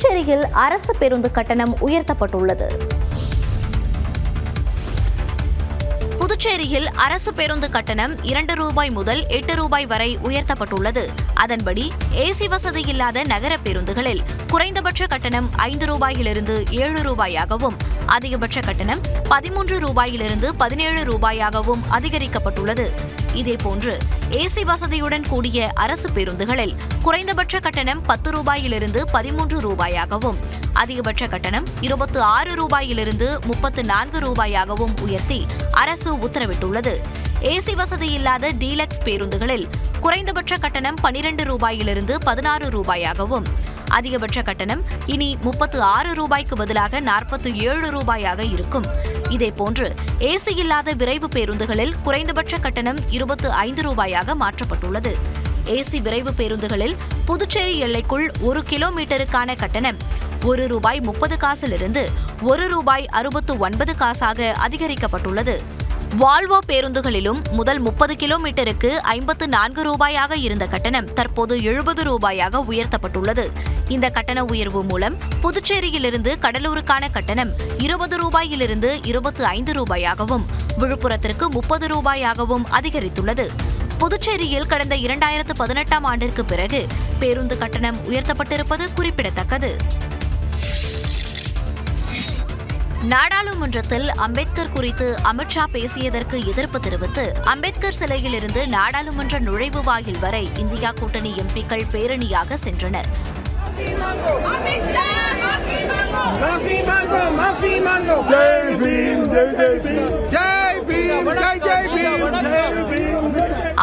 புதுச்சேரியில் அரசு பேருந்து கட்டணம் உயர்த்தப்பட்டுள்ளது. புதுச்சேரியில் அரசு பேருந்து கட்டணம் 2 ரூபாய் முதல் 8 ரூபாய் வரை உயர்த்தப்பட்டுள்ளது. அதன்படி ஏசி வசதி இல்லாத நகர பேருந்துகளில் குறைந்தபட்ச கட்டணம் 5 ரூபாயிலிருந்து 7 ரூபாயாகவும் அதிகபட்ச கட்டணம் 13 ரூபாயிலிருந்து 17 ரூபாயாகவும் அதிகரிக்கப்பட்டுள்ளது. இதேபோன்று ஏசி வசதியுடன் கூடிய அரசு பேருந்துகளில் குறைந்தபட்ச கட்டணம் 10 ரூபாயிலிருந்து 13 ரூபாயாகவும் அதிகபட்ச கட்டணம் 26 ரூபாயிலிருந்து 34 ரூபாயாகவும் உயர்த்தி அரசு உத்தரவிட்டுள்ளது. ஏசி வசதி இல்லாத டீலக்ஸ் பேருந்துகளில் குறைந்தபட்ச கட்டணம் 12 ரூபாயிலிருந்து 16 ரூபாயாகவும் அதிகபட்ச கட்டணம் இனி 36 ரூபாய்க்கு பதிலாக 47 ரூபாயாக இருக்கும். இதேபோன்று ஏசி இல்லாத விரைவு பேருந்துகளில் குறைந்தபட்ச கட்டணம் 25 ரூபாயாக மாற்றப்பட்டுள்ளது. ஏசி விரைவு பேருந்துகளில் புதுச்சேரி எல்லைக்குள் 1 கிலோமீட்டருக்கான கட்டணம் 1 ரூபாய் 30 காசிலிருந்து 1 ரூபாய் 69 காசாக அதிகரிக்கப்பட்டுள்ளது. வால்வோ பேருந்துகளிலும் முதல் 30 கிலோமீட்டருக்கு 54 ரூபாயாக இருந்த கட்டணம் தற்போது 70 ரூபாயாக உயர்த்தப்பட்டுள்ளது. இந்த கட்டண உயர்வு மூலம் புதுச்சேரியிலிருந்து கடலூருக்கான கட்டணம் 20 ரூபாயிலிருந்து 25 ரூபாயாகவும் விழுப்புரத்திற்கு 30 ரூபாயாகவும் அதிகரித்துள்ளது. புதுச்சேரியில் கடந்த 2018ஆம் ஆண்டிற்கு பிறகு பேருந்து கட்டணம் உயர்த்தப்பட்டிருப்பது குறிப்பிடத்தக்கது. நாடாளுமன்றத்தில் அம்பேத்கர் குறித்து அமித்ஷா பேசியதற்கு எதிர்ப்பு தெரிவித்து அம்பேத்கர் சிலையிலிருந்து நாடாளுமன்ற நுழைவு வாயில் வரை இந்தியா கூட்டணி எம்பிக்கள் பேரணியாக சென்றனர்.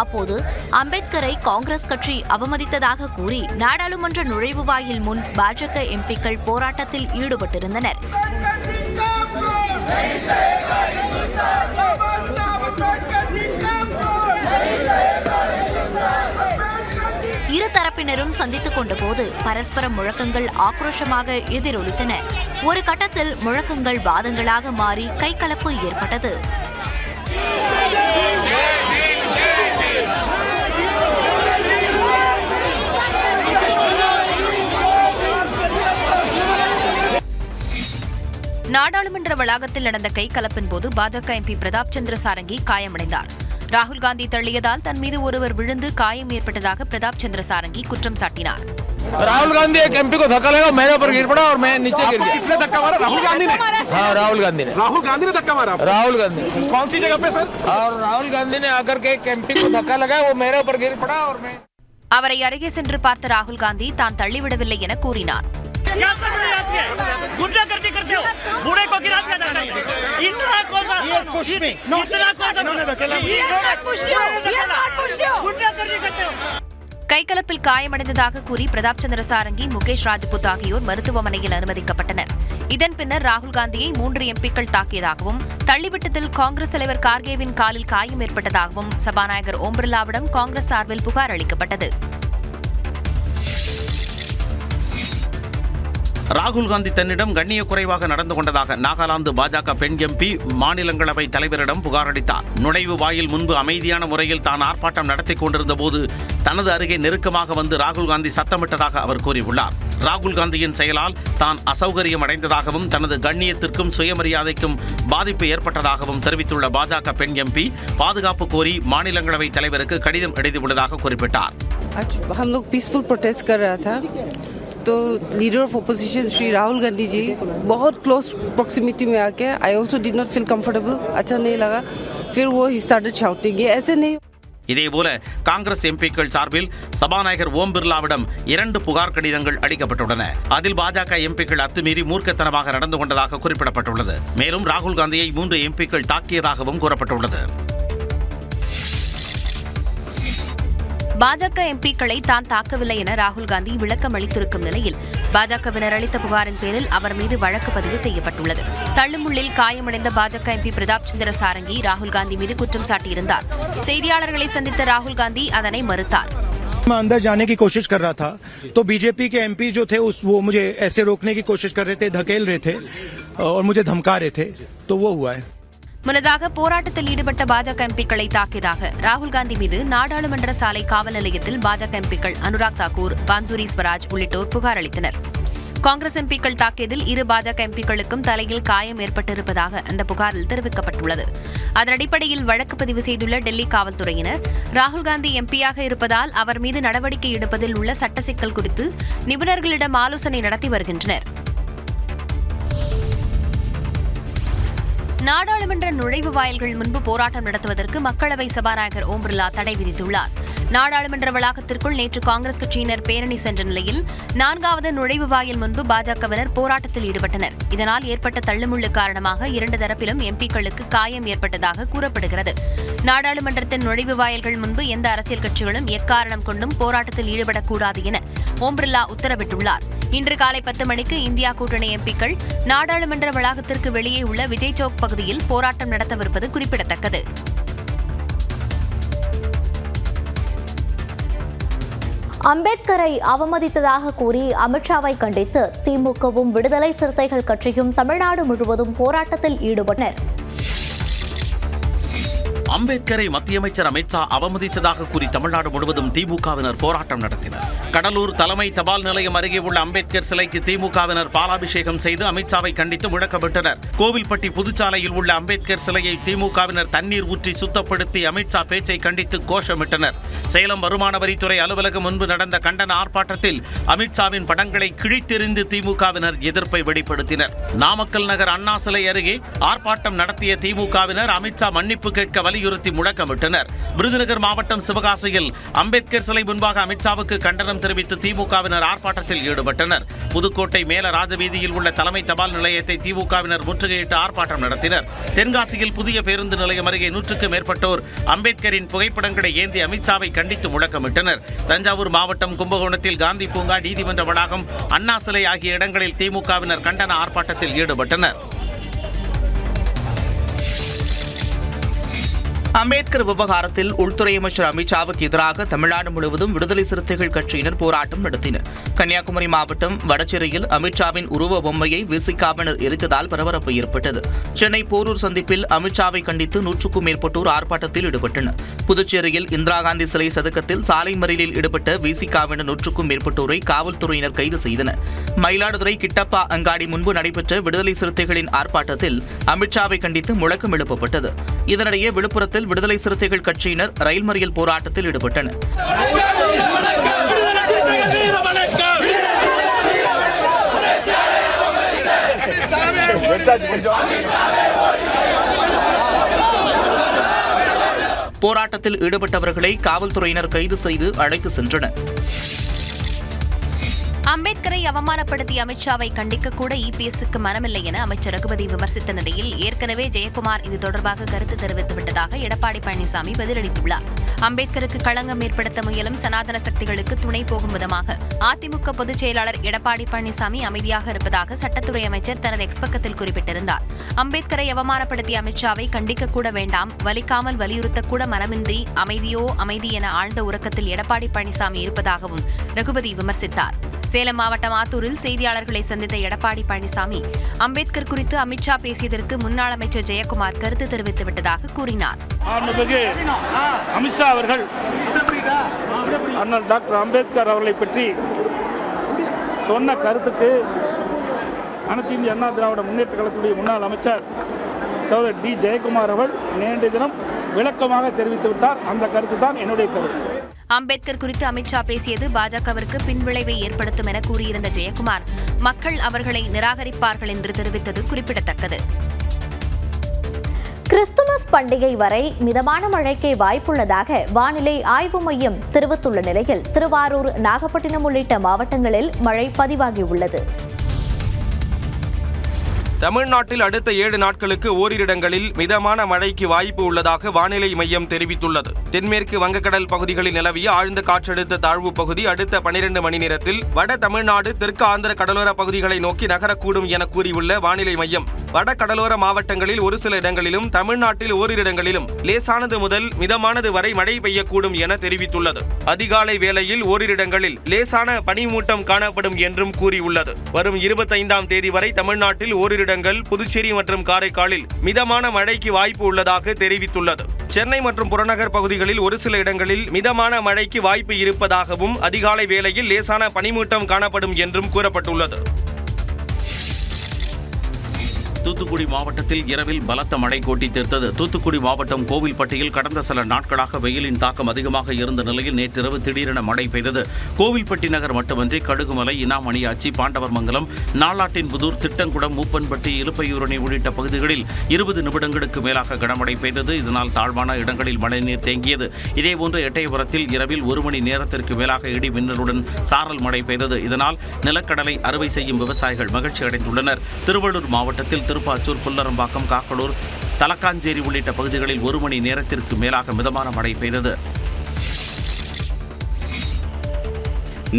அப்போது அம்பேத்கரை காங்கிரஸ் கட்சி அவமதித்ததாக கூறி நாடாளுமன்ற நுழைவு வாயில் முன் பாஜக எம்பிக்கள் போராட்டத்தில் ஈடுபட்டிருந்தனர். இரு தரப்பினரும் சந்தித்துக் கொண்டபோது பரஸ்பர முழக்கங்கள் ஆக்ரோஷமாக எதிரொலித்தன. ஒரு கட்டத்தில் முழக்கங்கள் வாதங்களாக மாறி கைகலப்பு ஏற்பட்டது. நாடாளுமன்ற வளாகத்தில் நடந்த கைகலப்பின் போது பாஜக எம்பி பிரதாப் சந்திர சாரங்கி காயமடைந்தார். ராகுல் காந்தி தள்ளியதால் தன் மீது ஒருவர் விழுந்து காயம் ஏற்பட்டதாக பிரதாப் சந்திர சாரங்கி குற்றம் சாட்டினார். राहुल गांधी एक एमपी को धक्का लगा, मेरे ऊपर गिर पड़ा और मैं नीचे गिर गया। किसने धक्का मारा? राहुल गांधी ने? हाँ, राहुल गांधी ने। राहुल गांधी ने धक्का मारा? राहुल गांधी। कौन सी जगह पे सर? और राहुल गांधी ने आकर के एक एमपी को धक्का लगाया, वो मेरे ऊपर गिर पड़ा और मैं அவரை அருகே சென்று பார்த்த ராகுல் காந்தி தான் தள்ளிவிடவில்லை என கூறினார். கைகலப்பில் காயமடைந்ததாக கூறி பிரதாப் சந்திர சாரங்கி, முகேஷ் ராஜ்புத் ஆகியோர் மருத்துவமனையில் அனுமதிக்கப்பட்டனர். இதன் பின்னர் ராகுல் காந்தியை 3 எம்பிக்கள் தாக்கியதாகவும் தள்ளிவிட்டதில் காங்கிரஸ் தலைவர் கார்கேவின் காலில் காயம் ஏற்பட்டதாகவும் சபாநாயகர் ஓம் பிர்லாவிடம் காங்கிரஸ் சார்பில் புகார் அளிக்கப்பட்டது. ராகுல் காந்தி தன்னிடம் கண்ணிய குறைவாக நடந்து கொண்டதாக நாகாலாந்து பாஜக பெண் எம்பி மாநிலங்களவை தலைவரிடம் புகார் அளித்தார். நுழைவு வாயில் முன்பு அமைதியான முறையில் தான் ஆர்ப்பாட்டம் நடத்திக் கொண்டிருந்த போது தனது அருகே நெருக்கமாக வந்து ராகுல் காந்தி சத்தமிட்டதாக அவர் கூறியுள்ளார். ராகுல் காந்தியின் செயலால் தான் அசௌகரியம் அடைந்ததாகவும் தனது கண்ணியத்திற்கும் சுயமரியாதைக்கும் பாதிப்பு ஏற்பட்டதாகவும் தெரிவித்துள்ள பாஜக பெண் எம்பி பாதுகாப்பு கோரி மாநிலங்களவை தலைவருக்கு கடிதம் எழுதியுள்ளதாக குறிப்பிட்டார். तो leader of opposition Shri Rahul Gandhi ji बहुत क्लोज प्रॉक्सिमिटी में आके I also did not feel comfortable, अच्छा नहीं लगा, फिर वो ही स्टार्टेड शाउटिंग, ऐसे नहीं. இதேபோல காங்கிரஸ் எம்பிக்கள் சார்பில் சபாநாயகர் ஓம் பிர்லாவிடம் 2 புகார் கடிதங்கள் அளிக்கப்பட்டுள்ளன. அதில் பாஜக எம்பிக்கள் அத்துமீறி மூர்க்கத்தனமாக நடந்து கொண்டதாக குறிப்பிடப்பட்டுள்ளது. மேலும் ராகுல் காந்தியை 3 எம்பிக்கள் தாக்கியதாகவும் கூறப்பட்டுள்ளது. பாஜக எம்பிக்களை தான் தாக்கவில்லை என ராகுல் காந்தி விளக்கம் அளித்திருக்கும் நிலையில் பாஜகவினர் அளித்த புகாரின் பேரில் அவர் மீது வழக்கு பதிவு செய்யப்பட்டுள்ளது. தள்ளுமுள்ளில் காயமடைந்த பாஜக எம்பி பிரதாப் சந்திர சாரங்கி ராகுல் காந்தி மீது குற்றம் சாட்டியிருந்தார். செய்தியாளர்களை சந்தித்த ராகுல் காந்தி அதனை மறுத்தார். मैं अंदर जाने की कोशिश कर रहा था तो बीजेपी के एमपी जो थे वो मुझे ऐसे रोकने की कोशिश कर रहे थे, धकेल रहे थे और मुझे धमका रहे थे, तो वो हुआ है. முன்னதாக போராட்டத்தில் ஈடுபட்ட பாஜக எம்பிக்களை தாக்கியதாக ராகுல் காந்தி மீது நாடாளுமன்ற சாலை காவல் நிலையத்தில் பாஜக எம்பிக்கள் அனுராக் தாக்கூர், பான்சுரி ஸ்வராஜ் உள்ளிட்டோர் புகார் அளித்தனர். காங்கிரஸ் எம்பிக்கள் தாக்கியதில் இரு பாஜக எம்பிக்களுக்கும் தலையில் காயம் ஏற்பட்டிருப்பதாக அந்த புகாரில் தெரிவிக்கப்பட்டுள்ளது. அதன் அடிப்படையில் வழக்கு பதிவு செய்துள்ள டெல்லி காவல்துறையினர் ராகுல் காந்தி எம்பியாக இருப்பதால் அவர் மீது நடவடிக்கை எடுப்பதில் உள்ள சட்ட சிக்கல் குறித்து நிபுணர்களிடம் ஆலோசனை நடத்தி வருகின்றனர். நாடாளுமன்ற நுழைவு வாயில்கள் முன்பு போராட்டம் நடத்துவதற்கு மக்களவை சபாநாயகர் ஓம் பிர்லா தடை விதித்துள்ளார். நாடாளுமன்ற வளாகத்திற்குள் நேற்று காங்கிரஸ் கட்சியினர் பேரணி சென்ற நிலையில் 4வது நுழைவு வாயில் முன்பு பாஜகவினர் போராட்டத்தில் ஈடுபட்டனர். இதனால் ஏற்பட்ட தள்ளுமுள்ளு காரணமாக இரண்டு தரப்பிலும் எம்பிக்களுக்கு காயம் ஏற்பட்டதாக கூறப்படுகிறது. நாடாளுமன்றத்தின் நுழைவு வாயில்கள் முன்பு எந்த அரசியல் கட்சிகளும் எக்காரணம் கொண்டும் போராட்டத்தில் ஈடுபடக்கூடாது என ஓம் பிர்லா உத்தரவிட்டுள்ளார். இன்று காலை 10 மணிக்கு இந்தியா கூட்டணி எம்பிக்கள் நாடாளுமன்ற வளாகத்திற்கு வெளியே உள்ள விஜய் சௌக் பகுதியில் போராட்டம் நடத்தவிருப்பது குறிப்பிடத்தக்கது. அம்பேத்கரை அவமதித்ததாக கூறி அமித்ஷாவை கண்டித்து திமுகவும் விடுதலை சிறுத்தைகள் கட்சியும் தமிழ்நாடு முழுவதும் போராட்டத்தில் ஈடுபட்டனர். அம்பேத்கரை மத்திய அமைச்சர் அமித்ஷா அவமதித்ததாக கூறி தமிழ்நாடு முழுவதும் திமுகவினர் போராட்டம் நடத்தினர். கடலூர் தலைமை தபால் நிலையம் அருகே உள்ள அம்பேத்கர் சிலைக்கு திமுகவினர் பாலாபிஷேகம் செய்து அமித்ஷாவை கண்டித்து முழக்கமிட்டனர். கோவில்பட்டி புதுச்சாலையில் உள்ள அம்பேத்கர் சிலையை திமுகவினர் தண்ணீர் ஊற்றி சுத்தப்படுத்தி அமித்ஷா பேச்சை கண்டித்து கோஷமிட்டனர். சேலம் வருமான வரித்துறை அலுவலகம் முன்பு நடந்த கண்டன ஆர்ப்பாட்டத்தில் அமித்ஷாவின் படங்களை கிழித்தெறிந்து திமுகவினர் எதிர்ப்பை வெளிப்படுத்தினர். நாமக்கல் நகர் அண்ணா சிலை அருகே ஆர்ப்பாட்டம் நடத்திய திமுகவினர் அமித்ஷா மன்னிப்பு கேட்க வலியுறுத்தி முழக்கமிட்டனர். விருதுநகர் மாவட்டம் சிவகாசியில் அம்பேத்கர் சிலை முன்பாக அமித்ஷாவுக்கு கண்டனம் தெரிவித்து திமுகவினர் ஆர்ப்பாட்டத்தில் ஈடுபட்டனர். புதுக்கோட்டை மேல ராஜவீதியில் உள்ள தலைமை தபால் நிலையத்தை திமுகவினர் முற்றுகையிட்டு ஆர்ப்பாட்டம் நடத்தினர். தென்காசியில் புதிய பேருந்து நிலையம் அருகே 100க்கும் மேற்பட்டோர் அம்பேத்கரின் புகைப்படங்களை ஏந்தி அமித்ஷாவை கண்டித்து முழக்கமிட்டனர். தஞ்சாவூர் மாவட்டம் கும்பகோணத்தில் காந்தி பூங்கா, நீதிமன்ற வளாகம், அண்ணா சிலை ஆகிய இடங்களில் திமுகவினர் கண்டன ஆர்ப்பாட்டத்தில் ஈடுபட்டனர். அம்பேத்கர் விவகாரத்தில் உள்துறை அமைச்சர் அமித்ஷாவுக்கு எதிராக தமிழ்நாடு முழுவதும் விடுதலை சிறுத்தைகள் கட்சியினர் போராட்டம் நடத்தினர். கன்னியாகுமரி மாவட்டம் வடசேரியில் அமித்ஷாவின் உருவ பொம்மையை விசிகாவினர் எரித்ததால் பரபரப்பு ஏற்பட்டது. சென்னை போரூர் சந்திப்பில் அமித்ஷாவை கண்டித்து 100க்கும் மேற்பட்டோர் ஆர்ப்பாட்டத்தில் ஈடுபட்டனர். புதுச்சேரியில் இந்திரா காந்தி சிலை சதுக்கத்தில் சாலை மறியலில் ஈடுபட்ட விசிகாவினர் 100க்கும் மேற்பட்டோரை காவல்துறையினர் கைது செய்தனர். மயிலாடுதுறை கிட்டப்பா அங்காடி முன்பு நடைபெற்ற விடுதலை சிறுத்தைகளின் ஆர்ப்பாட்டத்தில் அமித்ஷாவை கண்டித்து முழக்கம் எழுப்பப்பட்டது. இதனிடையே விழுப்புரத்தில் விடுதலை சிறுத்தைகள் கட்சியினர் ரயில் மறியல் போராட்டத்தில் ஈடுபட்டனர். போராட்டத்தில் ஈடுபட்டவர்களை காவல்துறையினர் கைது செய்து அழைத்து சென்றனர். அம்பேத்கரை அவமானப்படுத்திய அமித்ஷாவை கண்டிக்க கூட இபிஎஸ்க்கு மனமில்லை என அமைச்சர் ரகுபதி விமர்சித்த நிலையில் ஏற்கனவே ஜெயக்குமார் இது தொடர்பாக கருத்து தெரிவித்துவிட்டதாக எடப்பாடி பழனிசாமி பதிலளித்துள்ளார். அம்பேத்கருக்கு களங்கம் ஏற்படுத்த முயலும் சனாதன சக்திகளுக்கு துணை போகும் விதமாக அதிமுக பொதுச் செயலாளர் எடப்பாடி பழனிசாமி அமைதியாக இருப்பதாக சட்டத்துறை அமைச்சர் தனது எக்ஸ் பக்கத்தில் குறிப்பிட்டிருந்தார். அம்பேத்கரை அவமானப்படுத்திய அமித்ஷாவை கண்டிக்க கூட வேண்டாம், வலிக்காமல் வலியுறுத்தக்கூட மனமின்றி அமைதியோ அமைதி என ஆழ்ந்த உறக்கத்தில் எடப்பாடி பழனிசாமி இருப்பதாகவும் ரகுபதி விமர்சித்தார். சேலம் மாவட்டம் ஆத்தூரில் செய்தியாளர்களை சந்தித்த எடப்பாடி பழனிசாமி அம்பேத்கர் குறித்து அமித்ஷா பேசியதற்கு முன்னாள் அமைச்சர் ஜெயக்குமார் கருத்து தெரிவித்துவிட்டதாக கூறினார். அமித்ஷா அவர்கள் அண்ணல் டாக்டர் அம்பேத்கர் அவர்களை பற்றி சொன்ன கருத்துக்கு அனைத்து இந்திய அண்ணா திராவிட முன்னேற்ற கழகத்துடைய முன்னாள் அமைச்சர் சகோதரர் டி ஜெயக்குமார் அவர்கள் நேற்றைய தினம் விளக்கமாக தெரிவித்துவிட்டார். அந்த கருத்து தான் என்னுடைய கருத்து. அம்பேத்கர் குறித்து அமித்ஷா பேசியது பாஜகவிற்கு பின்விளைவை ஏற்படுத்தும் என கூறியிருந்த ஜெயக்குமார் மக்கள் அவர்களை நிராகரிப்பார்கள் என்று தெரிவித்தது குறிப்பிடத்தக்கது. கிறிஸ்துமஸ் பண்டிகை வரை மிதமான மழைக்கு வாய்ப்புள்ளதாக வானிலை ஆய்வு மையம் தெரிவித்துள்ள நிலையில் திருவாரூர், நாகப்பட்டினம் உள்ளிட்ட மாவட்டங்களில் மழை பதிவாகியுள்ளது. தமிழ்நாட்டில் அடுத்த 7 நாட்களுக்கு ஓரிரு இடங்களில் மிதமான மழைக்கு வாய்ப்பு உள்ளதாக வானிலை மையம் தெரிவித்துள்ளது. தென்மேற்கு வங்கக்கடல் பகுதிகளில் நிலவிய ஆழ்ந்த காற்றழுத்த தாழ்வு பகுதி அடுத்த 12 மணி நேரத்தில் வட தமிழ்நாடு, தெற்கு ஆந்திர கடலோர பகுதிகளை நோக்கி நகரக்கூடும் என கூறியுள்ள வானிலை மையம், வட கடலோர மாவட்டங்களில் ஒரு சில இடங்களிலும் தமிழ்நாட்டில் ஓரிரு இடங்களிலும் லேசானது முதல் மிதமானது வரை மழை பெய்யக்கூடும் என தெரிவித்துள்ளது. அதிகாலை வேளையில் ஓரிரு இடங்களில் லேசான பனிமூட்டம் காணப்படும் என்றும் கூறியுள்ளது. வரும் 25ஆம் தேதி வரை தமிழ்நாட்டில் ஓரிரு இடங்கள், புதுச்சேரி மற்றும் காரைக்காலில் மிதமான மழைக்கு வாய்ப்பு உள்ளதாக தெரிவித்துள்ளது. சென்னை மற்றும் புறநகர் பகுதிகளில் ஒரு சில இடங்களில் மிதமான மழைக்கு வாய்ப்பு இருப்பதாகவும் அதிகாலை வேளையில் லேசான பனிமூட்டம் காணப்படும் என்றும் கூறப்பட்டுள்ளது. தூத்துக்குடி மாவட்டத்தில் இரவில் பலத்த மழை கொட்டி தீர்த்தது. தூத்துக்குடி மாவட்டம் கோவில்பட்டியில் கடந்த சில நாட்களாக வெயிலின் தாக்கம் அதிகமாக இருந்த நிலையில் நேற்றிரவு திடீரென மழை பெய்தது. கோவில்பட்டி நகர் மட்டுமன்றி கடுகுமலை, இனாமணியாச்சி, பாண்டவர்மங்கலம், நாளாட்டின்புதூர், திட்டங்குடம், மூப்பன்பட்டி, இலுப்பையூரணி உள்ளிட்ட பகுதிகளில் 20 நிமிடங்களுக்கு மேலாக கனமழை பெய்தது. இதனால் தாழ்வான இடங்களில் மழைநீர் தேங்கியது. இதேபோன்று எட்டயபுரத்தில் இரவில் 1 மணி நேரத்திற்கு மேலாக இடி மின்னலுடன் சாரல் மழை பெய்தது. இதனால் நிலக்கடலை அறுவை செய்யும் விவசாயிகள் மகிழ்ச்சி அடைந்துள்ளனர். திருவள்ளூர் மாவட்டத்தில் திருப்பாச்சூர், புல்லரம்பாக்கம், காக்கலூர், தலக்காஞ்சேரி உள்ளிட்ட பகுதிகளில் 1 மணி நேரத்திற்கு மேலாக மிதமான மழை பெய்தது.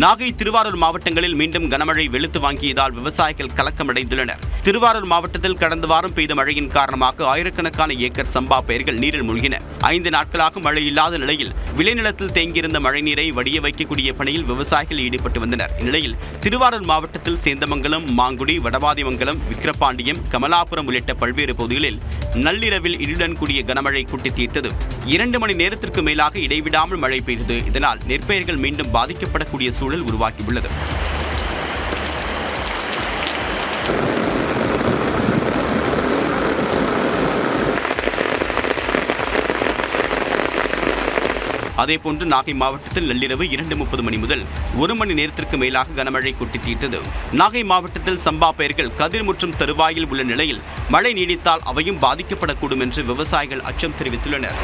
நாகை, திருவாரூர் மாவட்டங்களில் மீண்டும் கனமழை வெளுத்து வாங்கியதால் விவசாயிகள் கலக்கமடைந்துள்ளனர். திருவாரூர் மாவட்டத்தில் கடந்த வாரம் பெய்த மழையின் காரணமாக ஆயிரக்கணக்கான ஏக்கர் சம்பா பயிர்கள் நீரில் மூழ்கின. 5 நாட்களாக மழை இல்லாத நிலையில் விளைநிலத்தில் தேங்கியிருந்த மழைநீரை வடிய வைக்கக்கூடிய பணியில் விவசாயிகள் ஈடுபட்டு வந்தனர். இந்நிலையில் திருவாரூர் மாவட்டத்தில் சேந்தமங்கலம், மாங்குடி, வடவாதிமங்கலம், விக்கிரபாண்டியம், கமலாபுரம் உள்ளிட்ட பல்வேறு பகுதிகளில் நள்ளிரவில் இடியுடன் கூடிய கனமழை கொட்டி தீர்த்தது. 2 மணி நேரத்திற்கு மேலாக இடைவிடாமல் மழை பெய்தது. இதனால் நெற்பயிர்கள் மீண்டும் பாதிக்கப்படக்கூடிய சூழல் உருவாகியுள்ளது. அதேபோன்று நாகை மாவட்டத்தில் நள்ளிரவு 2:30 மணி முதல் 1 மணி நேரத்திற்கு மேலாக கனமழை கொட்டி தீர்த்தது. நாகை மாவட்டத்தில் சம்பா பயிர்கள் கதிர் முற்றும் தருவாயில் உள்ள நிலையில் மழை நீடித்தால் அவையும் பாதிக்கப்படக்கூடும் என்று விவசாயிகள் அச்சம் தெரிவித்துள்ளனர்.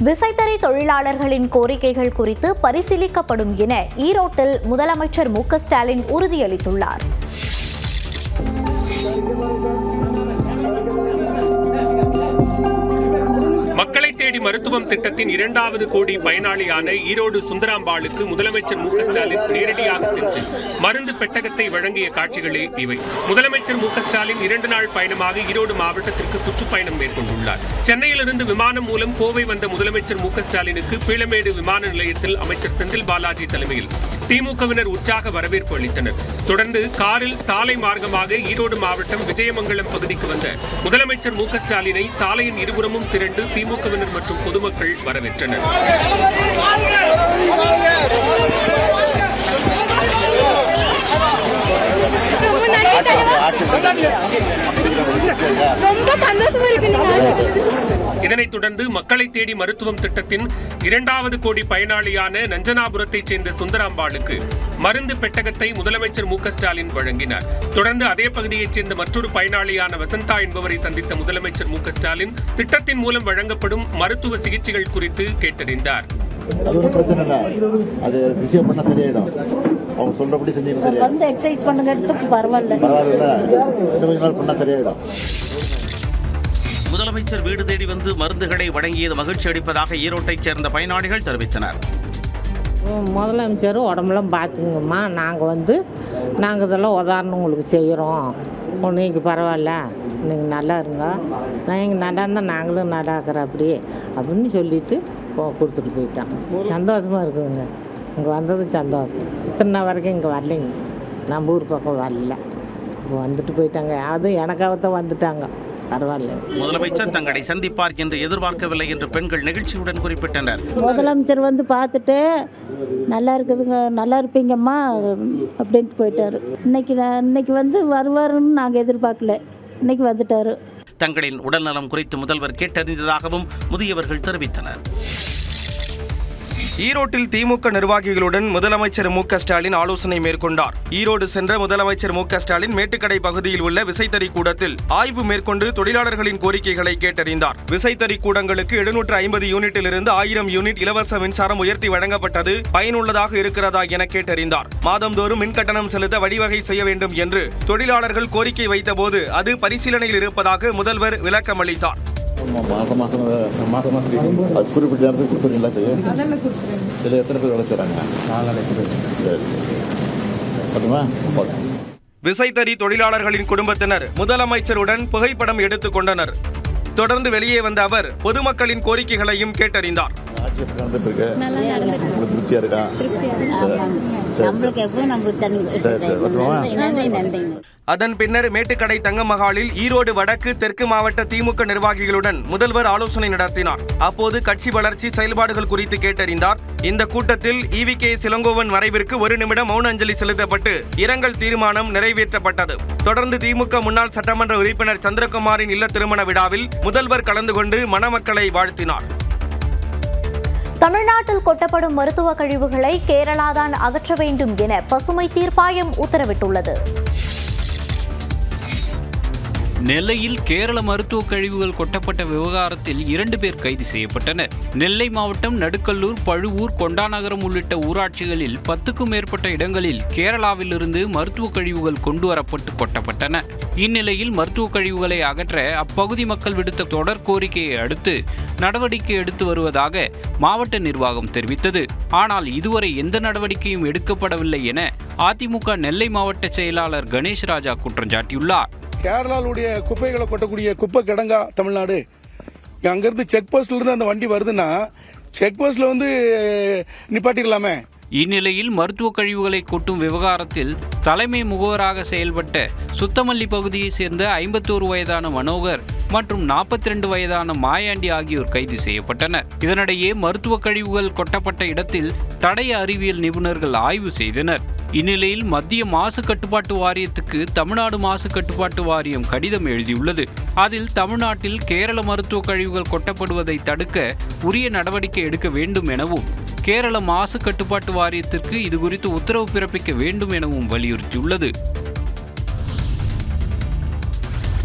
விசைத்தறி தொழிலாளர்களின் கோரிக்கைகள் குறித்து பரிசீலிக்கப்படும் என ஈரோட்டில் முதலமைச்சர் மு க ஸ்டாலின் உறுதியளித்துள்ளார். மக்களை தேடி மருத்துவம் திட்டத்தின் 2வது கோடி பயனாளியான ஈரோடு சுந்தராம்பாளுக்கு முதலமைச்சர் மு க ஸ்டாலின் நேரடியாக சென்று மருந்து பெட்டகத்தை வழங்கிய காட்சிகளே இவை. முதலமைச்சர் மு க ஸ்டாலின் 2 நாள் பயணமாக ஈரோடு மாவட்டத்திற்கு சுற்றுப்பயணம் மேற்கொண்டுள்ளார். சென்னையிலிருந்து விமானம் மூலம் கோவை வந்த முதலமைச்சர் மு க ஸ்டாலினுக்கு பீளமேடு விமான நிலையத்தில் அமைச்சர் செந்தில் பாலாஜி தலைமையில் திமுகவினர் உற்சாக வரவேற்பு அளித்தனர். தொடர்ந்து காரில் சாலை மார்க்கமாக ஈரோடு மாவட்டம் விஜயமங்கலம் பகுதிக்கு வந்த முதலமைச்சர் மு க ஸ்டாலினை சாலையின் இருபுறமும் திரண்டு திமுகவினர் மற்றும் பொதுமக்கள் வரவேற்றனர். இதனைத் தொடர்ந்து மக்களை தேடி மருத்துவம் திட்டத்தின் 2வது கோடி பயனாளியான நஞ்சனாபுரத்தைச் சேர்ந்த சுந்தராம்பாளுக்கு மருந்து பெட்டகத்தை முதலமைச்சர் மு க ஸ்டாலின் வழங்கினார். தொடர்ந்து அதே பகுதியைச் சேர்ந்த மற்றொரு பயனாளியான வசந்தா என்பவரை சந்தித்த முதலமைச்சர் மு க ஸ்டாலின் திட்டத்தின் மூலம் வழங்கப்படும் மருத்துவ சிகிச்சைகள் குறித்து கேட்டறிந்தார். அது ஒன்றும் பிரச்சனை இல்லை, அது விஷயம் பண்ணால் சரியாயிடும். அவங்க சொல்றபடி செஞ்சீங்கன்னா சரியா வந்து எக்ஸசைஸ் பண்ணுங்க, பரவாயில்ல இன்னும் கொஞ்ச நாள் பண்ணால் சரியாயிடும். முதலமைச்சர் வீடு தேடி வந்து மருந்துகளை வழங்கியது மகிழ்ச்சி அளிப்பதாக ஈரோட்டைச் சேர்ந்த பயனாளிகள் தெரிவித்தனர். முதலமைச்சர் உடம்புலாம் பார்த்துங்கம்மா, நாங்கள் இதெல்லாம் உதாரணம் உங்களுக்கு செய்கிறோம், நீங்கள் பரவாயில்ல, நீங்கள் நல்லா இருங்க, நீங்கள் நல்லா இருந்தால் நாங்களும் நல்லா இருக்கிறோம் அப்படின்னு சொல்லிட்டு கொடுத்துட்டு போயிட்டான். சந்தோஷமாக இருக்குதுங்க, இங்கே வந்தது சந்தோஷம். இத்தனை வரைக்கும் இங்கே வரலைங்க, நம்ம ஊர் பக்கம் வரல, இப்போ வந்துட்டு போயிட்டாங்க. அதுவும் எனக்காகத்தான் வந்துட்டாங்க, பரவாயில்ல. முதலமைச்சர் தங்களை சந்திப்பார் என்று எதிர்பார்க்கவில்லை என்று பெண்கள் நெகிழ்ச்சியுடன் குறிப்பிட்டனர். முதலமைச்சர் வந்து பார்த்துட்டு நல்லா இருக்குதுங்க, நல்லா இருப்பீங்கம்மா அப்படின்ட்டு போயிட்டாரு. இன்னைக்கு வந்து வருவாருன்னு நாங்கள் எதிர்பார்க்கல, இன்னைக்கு வந்துட்டாரு. தங்களின் உடல்நலம் குறித்து முதல்வர் கேட்டறிந்ததாகவும் முதியவர்கள் தெரிவித்தனர். ஈரோட்டில் திமுக நிர்வாகிகளுடன் முதலமைச்சர் மு க ஸ்டாலின் ஆலோசனை மேற்கொண்டார். ஈரோடு சென்ற முதலமைச்சர் மு க ஸ்டாலின் மேட்டுக்கடை பகுதியில் உள்ள விசைத்தறி கூடத்தில் ஆய்வு மேற்கொண்டு தொழிலாளர்களின் கோரிக்கைகளை கேட்டறிந்தார். விசைத்தறி கூடங்களுக்கு 750 யூனிட்டிலிருந்து 1000 யூனிட் இலவச மின்சாரம் உயர்த்தி வழங்கப்பட்டது பயனுள்ளதாக இருக்கிறதா என கேட்டறிந்தார். மாதந்தோறும் மின் கட்டணம் செலுத்த வழிவகை செய்ய வேண்டும் என்று தொழிலாளர்கள் கோரிக்கை வைத்தபோது அது பரிசீலனையில் இருப்பதாக முதல்வர் விளக்கம் அளித்தார். மாதம் அது குறிப்பிட்ட நேரத்துக்கு கொடுத்துருங்களா? இதில் எத்தனை பேர் வேலை செய்கிறாங்க? 4 விசைத்தறி தொழிலாளர்களின் குடும்பத்தினர் முதலமைச்சருடன் புகைப்படம் எடுத்துக் கொண்டனர். தொடர்ந்து வெளியே வந்த அவர் பொதுமக்களின் கோரிக்கைகளையும் கேட்டறிந்தார். ஆட்சி எப்படி நடந்துட்டு இருக்கு? உங்களுக்கு திருப்தியா இருக்கா? அதன் பின்னர் மேட்டுக்கடை தங்க மகாலில் ஈரோடு வடக்கு தெற்கு மாவட்ட திமுக நிர்வாகிகளுடன் முதல்வர் ஆலோசனை நடத்தினார். அப்போது கட்சி வளர்ச்சி செயல்பாடுகள் குறித்து கேட்டறிந்தார். இந்த கூட்டத்தில் EVK இளங்கோவன் மறைவிற்கு 1 நிமிடம் மௌன அஞ்சலி செலுத்தப்பட்டு இரங்கல் தீர்மானம் நிறைவேற்றப்பட்டது. தொடர்ந்து திமுக முன்னாள் சட்டமன்ற உறுப்பினர் சந்திரகுமாரின் இல்ல திருமண விழாவில் முதல்வர் கலந்து கொண்டு மணமக்களை வாழ்த்தினார். தமிழ்நாட்டில் கொட்டப்படும் மருத்துவ கழிவுகளை கேரளாதான் அகற்ற வேண்டும் என பசுமை தீர்ப்பாயம் உத்தரவிட்டுள்ளது. நெல்லையில் கேரள மருத்துவ கழிவுகள் கொட்டப்பட்ட விவகாரத்தில் 2 பேர் கைது செய்யப்பட்டனர். நெல்லை மாவட்டம் நடுக்கல்லூர், பழுவூர், கொண்டாநகரம் உள்ளிட்ட ஊராட்சிகளில் 10க்கும் மேற்பட்ட இடங்களில் கேரளாவிலிருந்து மருத்துவ கழிவுகள் கொண்டுவரப்பட்டு கொட்டப்பட்டன. இந்நிலையில் மருத்துவ கழிவுகளை அகற்ற அப்பகுதி மக்கள் விடுத்த தொடர் கோரிக்கையை அடுத்து நடவடிக்கை எடுத்து வருவதாக மாவட்ட நிர்வாகம் தெரிவித்தது. ஆனால் இதுவரை எந்த நடவடிக்கையும் எடுக்கப்படவில்லை என அதிமுக நெல்லை மாவட்ட செயலாளர் கணேஷ் ராஜா குற்றம் சாட்டியுள்ளார். கேரளாவுடைய குப்பைகளை கொட்டக்கூடிய குப்பை கிடங்கா தமிழ்நாடு. அங்கிருந்து செக் போஸ்ட்ல அந்த வண்டி வருதுன்னா செக் போஸ்ட்ல நிப்பாட்டிடலாமே. இந்நிலையில் மருத்துவ கழிவுகளை கொட்டும் விவகாரத்தில் தலைமை முகவராக செயல்பட்ட சுத்தமல்லி பகுதியைச் சேர்ந்த 51 வயதான மனோகர் மற்றும் 42 வயதான மாயாண்டி ஆகியோர் கைது செய்யப்பட்டனர். இதனிடையே மருத்துவ கழிவுகள் கொட்டப்பட்ட இடத்தில் தடய அறிவியல் நிபுணர்கள் ஆய்வு செய்தனர். இந்நிலையில் மத்திய மாசு கட்டுப்பாட்டு வாரியத்துக்கு தமிழ்நாடு மாசு கட்டுப்பாட்டு வாரியம் கடிதம் எழுதியுள்ளது. அதில் தமிழ்நாட்டில் கேரள மருத்துவ கழிவுகள் கொட்டப்படுவதை தடுக்க உரிய நடவடிக்கை எடுக்க வேண்டும் எனவும் கேரள மாசு கட்டுப்பாட்டு வாரியத்திற்கு இதுகுறித்து உத்தரவு பிறப்பிக்க வேண்டும் எனவும் வலியுறுத்தியுள்ளது.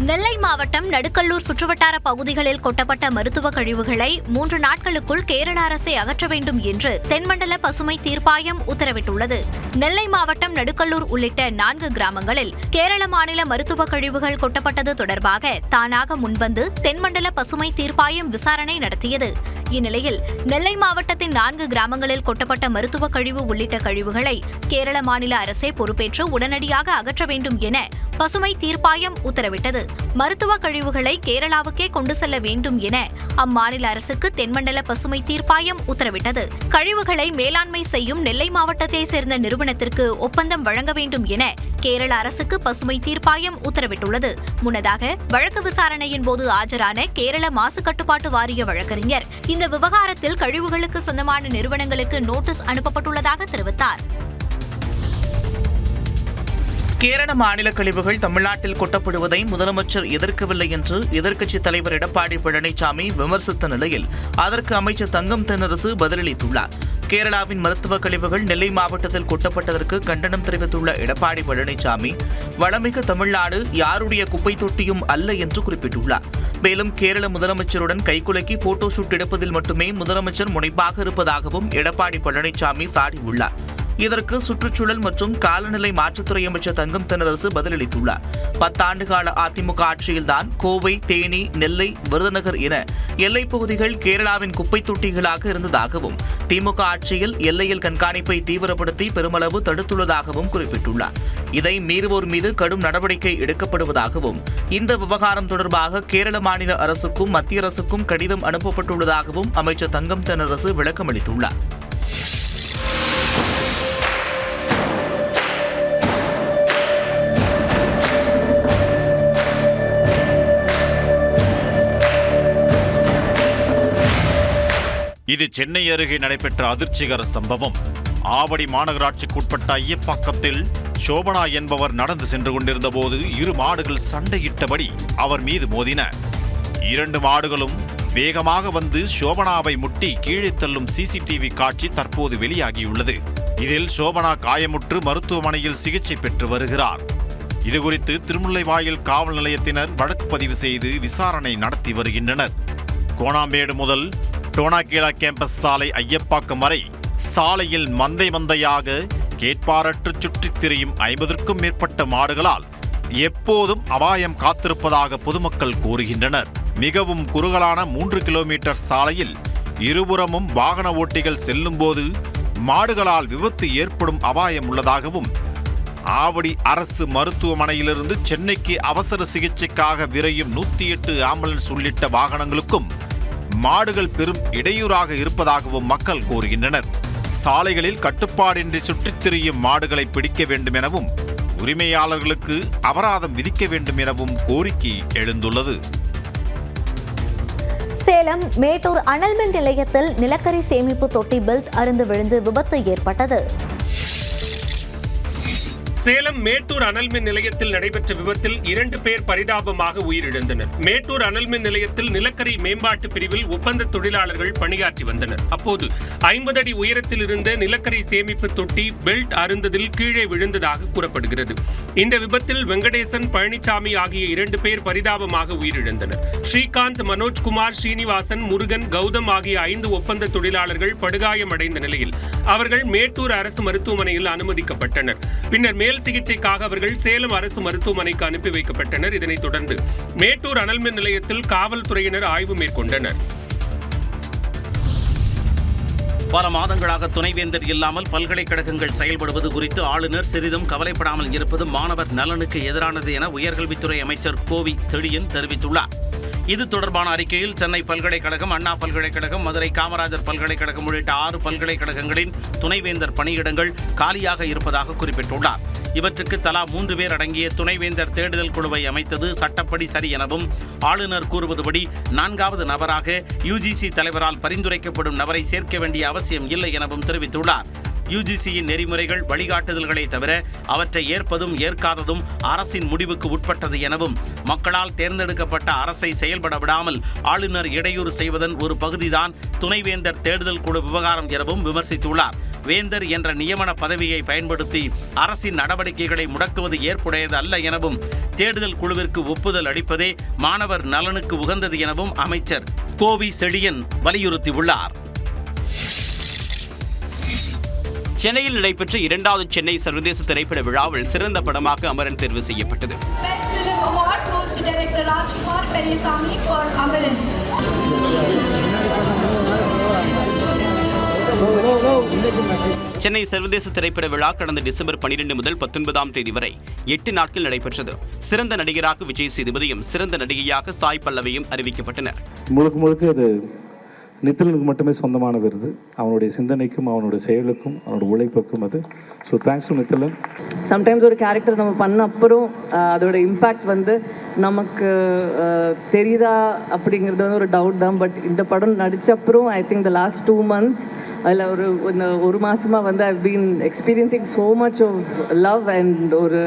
நெல்லை மாவட்டம் நடுக்கல்லூர் சுற்றுவட்டார பகுதிகளில் கொட்டப்பட்ட மருத்துவ கழிவுகளை 3 நாட்களுக்குள் கேரள அரசை அகற்ற வேண்டும் என்று தென்மண்டல பசுமை தீர்ப்பாயம் உத்தரவிட்டுள்ளது. நெல்லை மாவட்டம் நடுக்கல்லூர் உள்ளிட்ட 4 கிராமங்களில் கேரள மாநில மருத்துவ கழிவுகள் கொட்டப்பட்டது தொடர்பாக தானாக முன்வந்து தென்மண்டல பசுமை தீர்ப்பாயம் விசாரணை நடத்தியது. இந்நிலையில் நெல்லை மாவட்டத்தின் 4 கிராமங்களில் கொட்டப்பட்ட மருத்துவ கழிவு உள்ளிட்ட கழிவுகளை கேரள மாநில அரசே பொறுப்பேற்று உடனடியாக அகற்ற வேண்டும் என பசுமை தீர்ப்பாயம் உத்தரவிட்டது. மருத்துவ கழிவுகளை கேரளாவுக்கே கொண்டு செல்ல வேண்டும் என அம்மாநில அரசுக்கு தென்மண்டல பசுமை தீர்ப்பாயம் உத்தரவிட்டது. கழிவுகளை மேலாண்மை செய்யும் நெல்லை மாவட்டத்தை சேர்ந்த நிறுவனத்திற்கு ஒப்பந்தம் வழங்க வேண்டும் என கேரள அரசுக்கு பசுமை தீர்ப்பாயம் உத்தரவிட்டுள்ளது. முன்னதாக வழக்கு விசாரணையின் போது ஆஜரான கேரள மாசு கட்டுப்பாட்டு வாரிய வழக்கறிஞர் இந்த விவகாரத்தில் கழிவுகளுக்கு சொந்தமான நிறுவனங்களுக்கு நோட்டீஸ் அனுப்பப்பட்டுள்ளதாக தெரிவித்தார். கேரள மாநில கழிவுகள் தமிழ்நாட்டில் கொட்டப்படுவதை முதலமைச்சர் எதிர்க்கவில்லை என்று எதிர்க்கட்சித் தலைவர் எடப்பாடி பழனிசாமி விமர்சித்த நிலையில் அதற்கு அமைச்சர் தங்கம் தென்னரசு பதிலளித்துள்ளார். கேரளாவின் மருத்துவ கழிவுகள் நெல்லை மாவட்டத்தில் கொட்டப்பட்டதற்கு கண்டனம் தெரிவித்துள்ள எடப்பாடி பழனிசாமி வளமிகு தமிழ்நாடு யாருடைய குப்பை தொட்டியும் அல்ல என்று குறிப்பிட்டுள்ளார். மேலும் கேரள முதலமைச்சருடன் கைகுலுக்கி போட்டோ ஷூட் எடுப்பதில் மட்டுமே முதலமைச்சர் முனைப்பாக இருப்பதாகவும் எடப்பாடி பழனிசாமி சாடியுள்ளார். இதற்கு சுற்றுச்சூழல் மற்றும் காலநிலை மாற்றுத்துறை அமைச்சர் தங்கம் தென்னரசு பதிலளித்துள்ளார். 10 ஆண்டுகால அதிமுக ஆட்சியில்தான் கோவை, தேனி, நெல்லை, விருதுநகர் என எல்லைப் பகுதிகள் கேரளாவின் குப்பை தொட்டிகளாக இருந்ததாகவும் திமுக ஆட்சியில் எல்லையில் கண்காணிப்பை தீவிரப்படுத்தி பெருமளவு தடுத்துள்ளதாகவும் குறிப்பிட்டுள்ளார். இதை மீறுவோர் மீது கடும் நடவடிக்கை எடுக்கப்படுவதாகவும் இந்த விவகாரம் தொடர்பாக கேரள மாநில அரசுக்கும் மத்திய அரசுக்கும் கடிதம் அனுப்பப்பட்டுள்ளதாகவும் அமைச்சர் தங்கம் தென்னரசு விளக்கமளித்துள்ளார். இது சென்னை அருகே நடைபெற்ற அதிர்ச்சிகர சம்பவம். ஆவடி மாநகராட்சிக்குட்பட்ட ஐயப்பாக்கத்தில் சோபனா என்பவர் நடந்து சென்று கொண்டிருந்த போது 2 மாடுகள் சண்டையிட்டபடி அவர் மீது மோதின. 2 மாடுகளும் வேகமாக வந்து சோபனாவை முட்டி கீழே தள்ளும் சிசிடிவி காட்சி தற்போது வெளியாகியுள்ளது. இதில் சோபனா காயமுற்று மருத்துவமனையில் சிகிச்சை பெற்று வருகிறார். இதுகுறித்து திருமுல்லைவாயில் காவல் நிலையத்தினர் வழக்கு பதிவு செய்து விசாரணை நடத்தி வருகின்றனர். கோணாம்பேடு முதல் டோனாகேலா கேம்பஸ் சாலை ஐயப்பாக்கம் வரை சாலையில் மந்தையாக கேட்பாரற்று சுற்றித் திரியும் 50க்கும் மேற்பட்ட மாடுகளால் எப்போதும் அபாயம் காத்திருப்பதாக பொதுமக்கள் கூறுகின்றனர். மிகவும் குறுகலான 3 கிலோமீட்டர் சாலையில் இருபுறமும் வாகன ஓட்டிகள் செல்லும் போது மாடுகளால் விபத்து ஏற்படும் அபாயம் உள்ளதாகவும் ஆவடி அரசு மருத்துவமனையிலிருந்து சென்னைக்கு அவசர சிகிச்சைக்காக விரையும் 108 ஆம்புலன்ஸ் உள்ளிட்ட வாகனங்களுக்கும் மாடுகள் பெரும் இடையூறாக இருப்பதாகவும் மக்கள் கூறுகின்றனர். சாலைகளில் கட்டுப்பாடின்றி சுற்றித் திரியும் மாடுகளை பிடிக்க வேண்டும் எனவும் உரிமையாளர்களுக்கு அபராதம் விதிக்க வேண்டும் எனவும் கோரிக்கை எழுந்துள்ளது. சேலம் மேட்டூர் அனல்மின் நிலையத்தில் நிலக்கரி சேமிப்பு தொட்டி பெல்ட் அறுந்து விழுந்து விபத்து ஏற்பட்டது. சேலம் மேட்டூர் அனல்மின் நிலையத்தில் நடைபெற்ற விபத்தில் 2 பேர் பரிதாபமாக உயிரிழந்தனர். மேட்டூர் அனல்மின் நிலையத்தில் நிலக்கரி மேம்பாட்டு பிரிவில் ஒப்பந்த தொழிலாளர்கள் பணியாற்றி வந்தனர். அப்போது 50 அடி உயரத்தில் இருந்த நிலக்கரி சேமிப்பு தொட்டி பெல்ட் அருந்ததில் கீழே விழுந்ததாக கூறப்படுகிறது. இந்த விபத்தில் வெங்கடேசன், பழனிசாமி ஆகிய 2 பேர் பரிதாபமாக உயிரிழந்தனர். ஸ்ரீகாந்த், மனோஜ்குமார், ஸ்ரீனிவாசன், முருகன், கௌதம் ஆகிய 5 ஒப்பந்த தொழிலாளர்கள் படுகாயமடைந்த நிலையில் அவர்கள் மேட்டூர் அரசு மருத்துவமனையில் அனுமதிக்கப்பட்டனர். பின்னர் மேல் சிகிச்சைக்காக அவர்கள் சேலம் அரசு மருத்துவமனைக்கு அனுப்பி வைக்கப்பட்டனர். இதனைத் தொடர்ந்து மேட்டூர் அனல்மின் நிலையத்தில் காவல்துறையினர் ஆய்வு மேற்கொண்டனர். பல மாதங்களாக துணைவேந்தர் இல்லாமல் பல்கலைக்கழகங்கள் செயல்படுவது குறித்து ஆளுநர் சிறிதும் கவலைப்படாமல் இருப்பது மாணவர் நலனுக்கு எதிரானது என உயர்கல்வித்துறை அமைச்சர் கோவி செழியன் தெரிவித்துள்ளார். இது தொடர்பான அறிக்கையில் சென்னை பல்கலைக்கழகம், அண்ணா பல்கலைக்கழகம், மதுரை காமராஜர் பல்கலைக்கழகம் உள்ளிட்ட 6 பல்கலைக்கழகங்களின் துணைவேந்தர் பணியிடங்கள் காலியாக இருப்பதாக குறிப்பிட்டுள்ளார். இவற்றுக்கு தலா 3 பேர் அடங்கிய துணைவேந்தர் தேடுதல் குழுவை அமைத்தது சட்டப்படி சரி எனவும், ஆளுநர் கூறுவதுபடி 4வது நபராக UGC தலைவரால் பரிந்துரைக்கப்படும் நபரை சேர்க்க வேண்டிய அவசியம் இல்லை எனவும் தெரிவித்துள்ளார். UGCயின் நெறிமுறைகள், வழிகாட்டுதல்களை தவிர அவற்றை ஏற்பதும் ஏற்காததும் அரசின் முடிவுக்கு உட்பட்டது எனவும், மக்களால் தேர்ந்தெடுக்கப்பட்ட அரசை செயல்பட விடாமல் ஆளுநர் இடையூறு செய்வதன் ஒரு பகுதிதான் துணைவேந்தர் தேடுதல் குழு விவகாரம் எனவும் விமர்சித்துள்ளார். வேந்தர் என்ற நியமன பதவியை பயன்படுத்தி அரசின் நடவடிக்கைகளை முடக்குவது ஏற்புடையது அல்ல எனவும், தேடுதல் குழுவிற்கு ஒப்புதல் அளிப்பதே மாணவர் நலனுக்கு உகந்தது எனவும் அமைச்சர் கோவி செழியன் வலியுறுத்தியுள்ளார். சென்னையில் நடைபெற்ற 2வது சென்னை சர்வதேச திரைப்பட விழாவில் சிறந்த படமாக அமரன் தேர்வு செய்யப்பட்டது. சென்னை சர்வதேச திரைப்பட விழா கடந்த டிசம்பர் 12 முதல் 19ஆம் தேதி வரை 8 நாட்கள் நடைபெற்றது. சிறந்த நடிகராக விஜய் சேதுபதியும், சிறந்த நடிகையாக சாய் பல்லவியும் அறிவிக்கப்பட்டனர். முழுக்க அது நித்திலனுக்கு மட்டுமே சொந்தமான விருது. அவனுடைய சிந்தனைக்கும், அவனுடைய செயலுக்கும், அவனுடைய உழைப்புக்கும் அது. So thanks to Nithilan. Sometimes ஒரு கேரக்டர் நம்ம பண்ண அப்புறம் அதோட இம்பேக்ட் வந்து நமக்கு தெரியுதா அப்படிங்கிறது வந்து ஒரு டவுட் தான். பட் இந்த படம் நடித்த அப்புறம் I think the last 2 months அதில் ஒரு மாதமாக வந்து I've been experiencing so much of love and ஒரு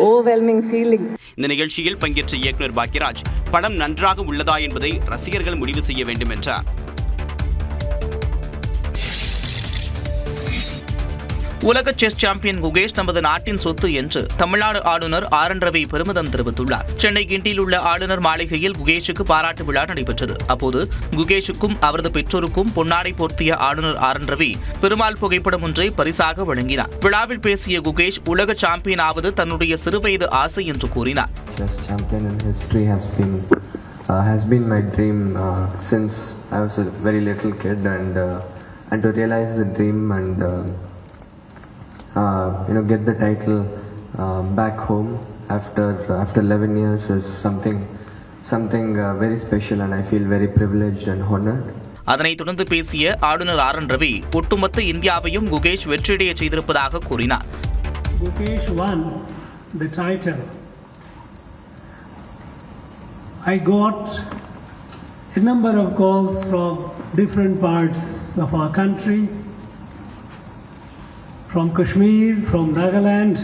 ஓவர்வெல்மிங் ஃபீலிங். இந்த நிகழ்ச்சியில் பங்கேற்ற இயக்குனர் பாக்யராஜ் படம் நன்றாக உள்ளதா என்பதை ரசிகர்கள் முடிவு செய்ய வேண்டும் என்றார். உலக செஸ் சாம்பியன் குகேஷ் நமது நாட்டின் சொத்து என்று தமிழ்நாடு ஆளுநர் RN ரவி பெருமிதம் தெரிவித்துள்ளார். சென்னை கிண்டியில் உள்ள ஆளுநர் மாளிகையில் குகேஷுக்கு பாராட்டு விழா நடைபெற்றது. அப்போது குகேஷுக்கும் அவரது பெற்றோருக்கும் பொன்னாடை போர்த்திய ஆளுநர் RN ரவி பெருமாள் புகைப்படம் ஒன்றை பரிசாக வழங்கினார். விழாவில் பேசிய குகேஷ் உலக சாம்பியன் ஆவது தன்னுடைய சிறுவயது ஆசை என்று கூறினார். Has been my dream since I was a very little kid, and to realize the dream and get the title back home after 11 years is something very special, and I feel very privileged and honored. அதனைத் தொடர்ந்து பேசிய ஆளுநர் RN Ravi ஒட்டுமொத்த இந்தியாவையும் குகேஷ் வெற்றியடைய செய்திருப்பதாக கூறினார். Gukesh won the title. I got a number of calls from different parts of our country, from Kashmir, from Nagaland.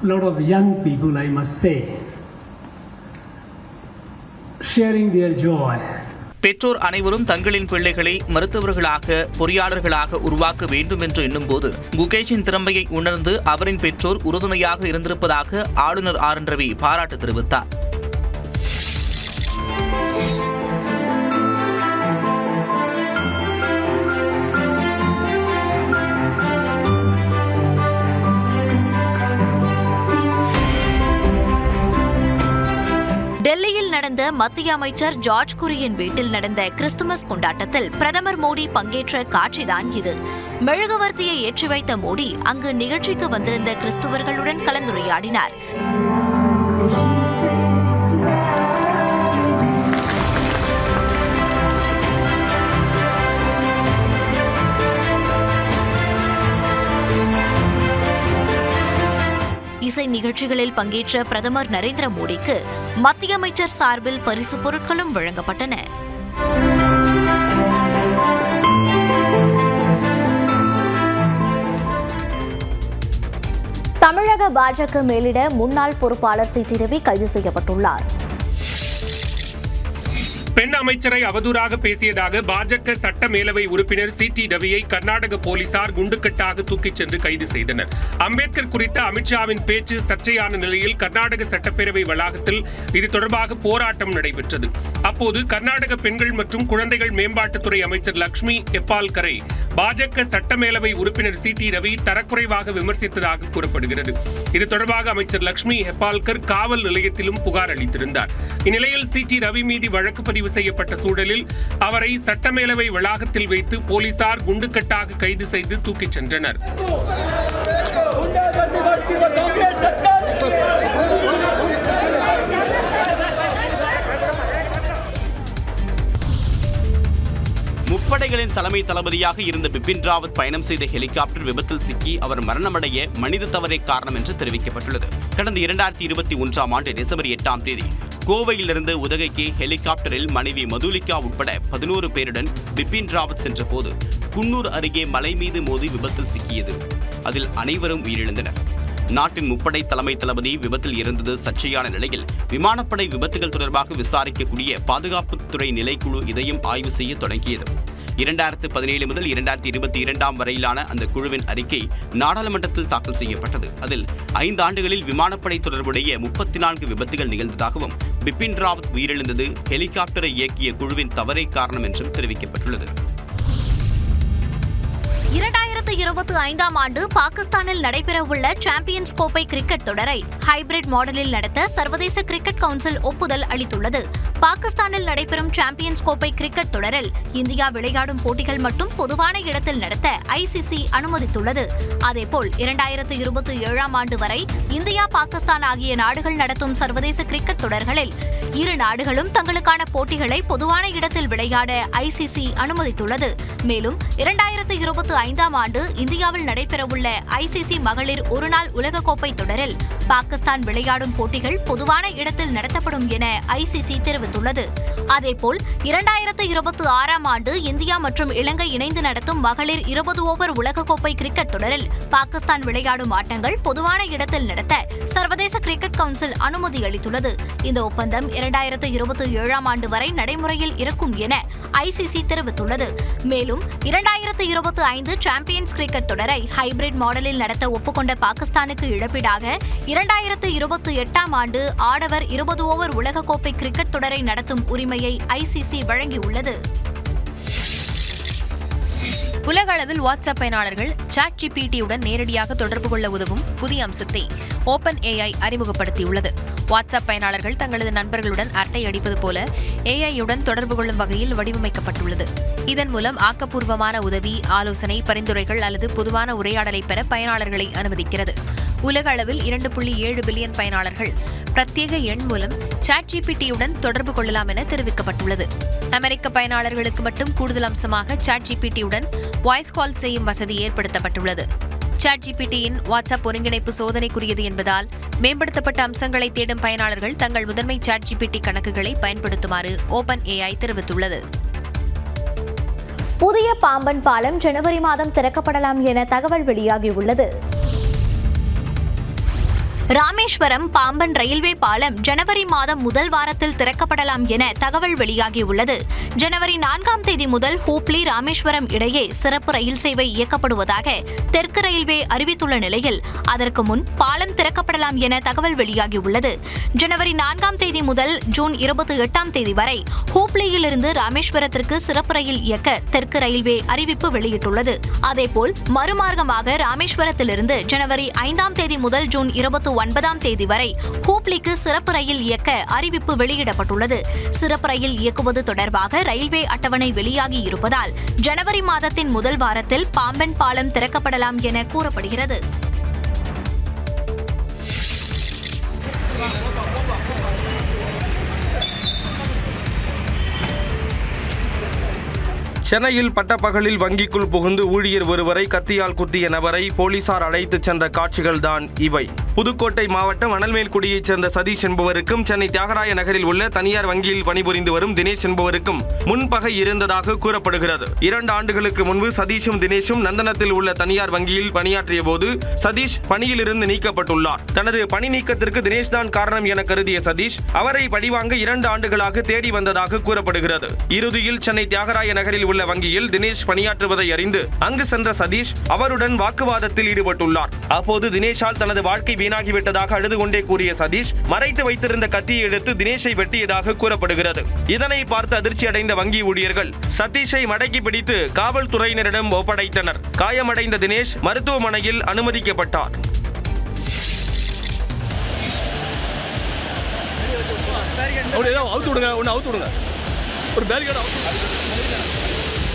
A lot of young people, I must say, sharing their joy. பெற்றோர் அனைவரும் தங்களின் பிள்ளைகளை மருத்துவர்களாக, பொறியாளர்களாக உருவாக்க வேண்டும் என்று எண்ணும்போது குகேஷின் திறமையை உணர்ந்து அவரின் பெற்றோர் உறுதுணையாக இருந்திருப்பதாக ஆளுநர் RN ரவி பாராட்டு தெரிவித்தார். டெல்லியில் நடந்த மத்திய அமைச்சர் ஜார்ஜ் குரியன் வீட்டில் நடந்த கிறிஸ்துமஸ் கொண்டாட்டத்தில் பிரதமர் மோடி பங்கேற்ற காட்சிதான் இது. மெழுகுவர்த்தியை ஏற்றி வைத்த மோடி அங்கு நிகழ்ச்சிக்கு வந்திருந்த கிறிஸ்துவர்களுடன் கலந்துரையாடினார். இசை நிகழ்ச்சிகளில் பங்கேற்ற பிரதமர் நரேந்திர மோடிக்கு மத்திய அமைச்சர் சார்பில் பரிசுப் பொருட்களும் வழங்கப்பட்டன. தமிழக பாஜக மேலிட முன்னாள் பொறுப்பாளர் சி.டி. ரவி கைது செய்யப்பட்டுள்ளார். பெண் அமைச்சரை அவதூறாக பேசியதாக பாஜக சட்ட மேலவை உறுப்பினர் சி.டி. ரவியை கர்நாடக போலீசார் குண்டுக்கட்டாக தூக்கிச் சென்று கைது செய்தனர். அம்பேத்கர் குறித்த அமித்ஷாவின் பேச்சு சர்ச்சையான நிலையில் கர்நாடக சட்டப்பேரவை வளாகத்தில் இது தொடர்பாக போராட்டம் நடைபெற்றது. அப்போது கர்நாடக பெண்கள் மற்றும் குழந்தைகள் மேம்பாட்டுத்துறை அமைச்சர் லட்சுமி ஹெப்பால்கரை பாஜக சட்ட மேலவை உறுப்பினர் சி.டி. ரவி தரக்குறைவாக விமர்சித்ததாக கூறப்படுகிறது. இது தொடர்பாக அமைச்சர் லட்சுமி ஹெப்பால்கர் காவல் நிலையத்திலும் புகார் அளித்திருந்தார். இந்நிலையில் சி.டி. ரவி மீது வழக்கு பதிவு செய்யப்பட்ட சூழலில் அவரை சட்டமேலவை வளாகத்தில் வைத்து போலீசார் குண்டுக்கட்டாக கைது செய்து தூக்கிச் சென்றனர். முப்படைகளின் தலைமை தளபதியாக இருந்த பிபின் ராவத் பயணம் செய்த ஹெலிகாப்டர் விபத்தில் சிக்கி அவர் மரணமடைய மனித தவறே காரணம் என்று தெரிவிக்கப்பட்டுள்ளது. கடந்த 2021ஆம் ஆண்டு டிசம்பர் 8ஆம் தேதி கோவையிலிருந்து உதகைக்கு ஹெலிகாப்டரில் மனைவி மதுலிகா உட்பட 11 பேருடன் பிபின் ராவத் சென்றபோது குன்னூர் அருகே மலை மீது மோதி விபத்தில் சிக்கியது. அதில் அனைவரும் உயிரிழந்தனர். நாட்டின் முப்படை தலைமை தளபதி விபத்தில் இருந்தது சர்ச்சையான நிலையில் விமானப்படை விபத்துகள் தொடர்பாக விசாரிக்கக்கூடிய பாதுகாப்புத்துறை நிலைக்குழு இதையும் ஆய்வு செய்ய தொடங்கியது. 2017 முதல் 2022 வரையிலான அந்த குழுவின் அறிக்கை நாடாளுமன்றத்தில் தாக்கல் செய்யப்பட்டது. அதில் 5 ஆண்டுகளில் விமானப்படை தொடர்புடைய 34 விபத்துகள் நிகழ்ந்ததாகவும் பிபின் ராவத் உயிரிழந்தது ஹெலிகாப்டரை இயக்கிய குழுவின் தவறே காரணம் என்றும் தெரிவிக்கப்பட்டுள்ளது. 2025ஆம் ஆண்டு பாகிஸ்தானில் நடைபெறவுள்ள சாம்பியன்ஸ் கோப்பை கிரிக்கெட் தொடரை ஹைபிரிட் மாடலில் நடத்த சர்வதேச கிரிக்கெட் கவுன்சில் ஒப்புதல் அளித்துள்ளது. பாகிஸ்தானில் நடைபெறும் சாம்பியன்ஸ் கோப்பை கிரிக்கெட் தொடரில் இந்தியா விளையாடும் போட்டிகள் மட்டும் பொதுவான இடத்தில் நடத்த ஐசிசி அனுமதித்துள்ளது. அதேபோல் 2027ஆம் ஆண்டு வரை இந்தியா, பாகிஸ்தான் ஆகிய நாடுகள் நடத்தும் சர்வதேச கிரிக்கெட் தொடர்களில் இரு நாடுகளும் தங்களுக்கான போட்டிகளை பொதுவான இடத்தில் விளையாட ஐசிசி அனுமதித்துள்ளது. மேலும் 2025ஆம் ஆண்டு இந்தியாவில் நடைபெறவுள்ள ஐசிசி மகளிர் ஒருநாள் உலகக்கோப்பை தொடரில் பாகிஸ்தான் விளையாடும் போட்டிகள் பொதுவான இடத்தில் நடத்தப்படும் என ஐசிசி தெரிவித்துள்ளது. அதேபோல் 2026ஆம் ஆண்டு இந்தியா மற்றும் இலங்கை இணைந்து நடத்தும் மகளிர் 20 ஓவர் உலகக்கோப்பை கிரிக்கெட் தொடரில் பாகிஸ்தான் விளையாடும் ஆட்டங்கள் பொதுவான இடத்தில் நடத்த சர்வதேச கிரிக்கெட் கவுன்சில் அனுமதி அளித்துள்ளது. இந்த ஒப்பந்தம் 2027ஆம் ஆண்டு வரை நடைமுறையில் இருக்கும் என ஐசிசி தெரிவித்துள்ளது. மேலும் 2025 சாம்பியன்ஸ் கிரிக்கெட் தொடரை ஹைபிரிட் மாடலில் நடத்த ஒப்புக்கொண்ட பாகிஸ்தானுக்கு இழப்பீடாக 2028ஆம் ஆண்டு ஆடவர் 20 ஓவர் உலகக்கோப்பை கிரிக்கெட் தொடரை நடத்தும் உரிமையை ஐசிசி வழங்கியுள்ளது. உலக அளவில் வாட்ஸ்அப் பயனாளர்கள் ChatGPT-உடன் நேரடியாக தொடர்பு கொள்ள உதவும் புதிய அம்சத்தை OpenAI அறிமுகப்படுத்தியுள்ளது. வாட்ஸ்அப் பயனாளர்கள் தங்களது நண்பர்களுடன் அரட்டை அடிப்பது போல AI-யுடன் தொடர்பு கொள்ளும் வகையில் வடிவமைக்கப்பட்டுள்ளது. இதன் மூலம் ஆக்கப்பூர்வமான உதவி, ஆலோசனை, பரிந்துரைகள் அல்லது பொதுவான உரையாடலை பெற பயனாளர்களை அனுமதிக்கிறது. உலக அளவில் 2.7 பில்லியன் பயனாளர்கள் பிரத்யேக எண் மூலம் ChatGPT-யுடன் தொடர்பு கொள்ளலாம் என தெரிவிக்கப்பட்டுள்ளது. அமெரிக்க பயனாளர்களுக்கு மட்டும் கூடுதல் அம்சமாக ChatGPT-யுடன் வாய்ஸ் கால் செய்யும் வசதி ஏற்படுத்தப்பட்டுள்ளது. ChatGPT-யின் வாட்ஸ்அப் ஒருங்கிணைப்பு சோதனைக்குரியது என்பதால் மேம்படுத்தப்பட்ட அம்சங்களை தேடும் பயனாளர்கள் தங்கள் முதன்மை ChatGPT கணக்குகளை பயன்படுத்துமாறு OpenAI தெரிவித்துள்ளது. புதிய பாம்பன் பாலம் ஜனவரி மாதம் திறக்கப்படலாம் என தகவல் வெளியாகியுள்ளது. ராமேஸ்வரம் பாம்பன் ரயில்வே பாலம் ஜனவரி மாதம் முதல் வாரத்தில் திறக்கப்படலாம் என தகவல் வெளியாகியுள்ளது. ஜனவரி 4ஆம் தேதி முதல் ஹூப்ளி ராமேஸ்வரம் இடையே சிறப்பு ரயில் சேவை இயக்கப்படுவதாக தெற்கு ரயில்வே அறிவித்துள்ள நிலையில் அதற்கு முன் பாலம் திறக்கப்படலாம் என தகவல் வெளியாகியுள்ளது. ஜனவரி 4ஆம் தேதி முதல் ஜூன் 28ஆம் தேதி வரை ஹூப்ளியிலிருந்து ராமேஸ்வரத்திற்கு சிறப்பு ரயில் இயக்க தெற்கு ரயில்வே அறிவிப்பு வெளியிட்டுள்ளது. அதேபோல் மறுமார்க்கமாக ராமேஸ்வரத்திலிருந்து ஜனவரி 5ஆம் தேதி முதல் ஜூன் 29ஆம் தேதி வரை ஹூப்ளிக்கு சிறப்பு ரயில் இயக்க அறிவிப்பு வெளியிடப்பட்டுள்ளது. சிறப்பு ரயில் இயக்குவது தொடர்பாக ரயில்வே அட்டவணை வெளியாகி இருப்பதால் ஜனவரி மாதத்தின் முதல் வாரத்தில் பாம்பன் பாலம் திறக்கப்படலாம் என கூறப்படுகிறது. சென்னையில் பட்டப்பகலில் வங்கிக்குள் புகுந்து ஊழியர் ஒருவரை கத்தியால் குத்திய நபரை போலீசார் அழைத்துச் சென்ற காட்சிகள்தான் இவை. புதுக்கோட்டை மாவட்டம் அனல்மேல்குடியைச் சேர்ந்த சதீஷ் என்பவருக்கும் சென்னை தியாகராய நகரில் உள்ள தனியார் வங்கியில் பணிபுரிந்து வரும் தினேஷ் என்பவருக்கும் முன்பகை இருந்ததாக கூறப்படுகிறது. 2 ஆண்டுகளுக்கு முன்பு சதீஷும் தினேஷும் நந்தனத்தில் உள்ள தனியார் வங்கியில் பணியாற்றிய போது சதீஷ் பணியிலிருந்து நீக்கப்பட்டுள்ளார். தனது பணி நீக்கத்திற்கு தினேஷ் தான் காரணம் என கருதிய சதீஷ் அவரை பழிவாங்க 2 ஆண்டுகளாக தேடி வந்ததாக கூறப்படுகிறது. இறுதியில் சென்னை தியாகராய நகரில் உள்ள வங்கியில் தினேஷ் பணியாற்றுவதை அறிந்து அங்கு சென்ற சதீஷ் அவருடன் வாக்குவாதத்தில் ஈடுபட்டுள்ளார். அப்போது தினேஷால் தனது வாழ்க்கை வீணாகிவிட்டதாக அழுது கொண்டே கூறிய சதீஷ் மறைத்து வைத்திருந்த கத்தியை எடுத்து தினேஷை வெட்டியதாக கூறப்படுகிறது. இதனை பார்த்து அதிர்ச்சி அடைந்த வங்கி ஊழியர்கள் சதீஷை மடக்கி பிடித்து காவல்துறையினரிடம் ஒப்படைத்தனர். காயமடைந்த தினேஷ் மருத்துவமனையில் அனுமதிக்கப்பட்டார்.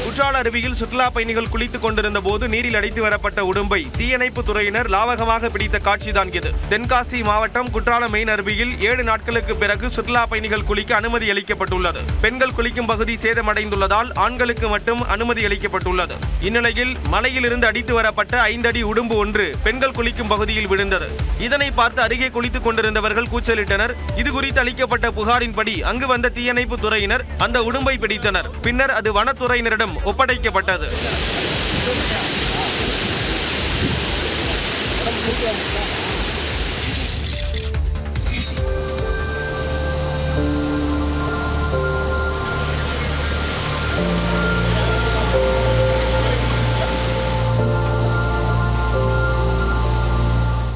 குற்றால அருவியில் சுற்றுலா பயணிகள் குளித்துக் கொண்டிருந்த போது நீரில் அடைத்து வரப்பட்ட உடும்பை தீயணைப்பு துறையினர் லாவகமாக பிடித்த காட்சிதான் இது. தென்காசி மாவட்டம் குற்றால மெயின் அருவியில் 7 நாட்களுக்கு பிறகு சுற்றுலா பயணிகள் குளிக்க அனுமதி அளிக்கப்பட்டுள்ளது. பெண்கள் குளிக்கும் பகுதி சேதமடைந்துள்ளதால் ஆண்களுக்கு மட்டும் அனுமதி அளிக்கப்பட்டுள்ளது. இந்நிலையில் மலையிலிருந்து அடித்து வரப்பட்ட 5 அடி உடும்பு ஒன்று பெண்கள் குளிக்கும் பகுதியில் விழுந்தது. இதனை பார்த்து அருகே குளித்துக் கொண்டிருந்தவர்கள் கூச்சலிட்டனர். இதுகுறித்து அளிக்கப்பட்ட புகாரின்படி அங்கு வந்த தீயணைப்பு துறையினர் அந்த உடும்பை பிடித்தனர். பின்னர் அது வனத்துறையினரிடம் ஒப்படைக்கப்பட்டது.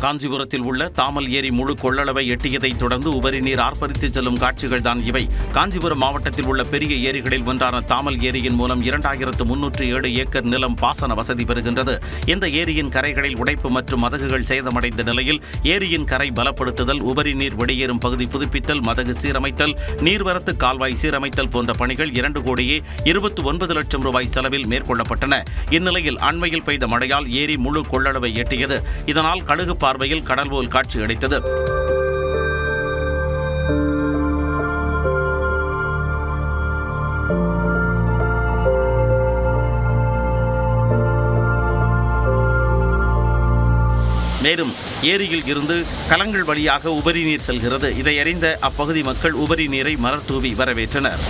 காஞ்சிபுரத்தில் உள்ள தாமல் ஏரி முழு கொள்ளளவை எட்டியதை தொடர்ந்து உபரி நீர் ஆர்ப்பரித்து செல்லும் காட்சிகள் தான் இவை. காஞ்சிபுரம் மாவட்டத்தில் உள்ள பெரிய ஏரிகளில் ஒன்றான தாமல் ஏரியின் மூலம் 2307 ஏக்கர் நிலம் பாசன வசதி பெறுகின்றது. இந்த ஏரியின் கரைகளில் உடைப்பு மற்றும் மதகுகள் சேதமடைந்த நிலையில் ஏரியின் கரை பலப்படுத்துதல், உபரி நீர் வெளியேறும் பகுதி புதுப்பித்தல், மதகு சீரமைத்தல், நீர்வரத்து கால்வாய் சீரமைத்தல் போன்ற பணிகள் 2,29 லட்சம் ரூபாய் செலவில் மேற்கொள்ளப்பட்டன. இந்நிலையில் அண்மையில் பெய்த மழையால் ஏரி முழு கொள்ளளவை எட்டியது. இதனால் கடுகு பார்வையில் கடல் போல் காட்சி அளித்தது. மேலும் ஏரியில் இருந்து கலங்கள் வழியாக உபரி நீர் செல்கிறது. இதை அறிந்த அப்பகுதி மக்கள் உபரி நீரை மலர் தூவி வரவேற்றனர்.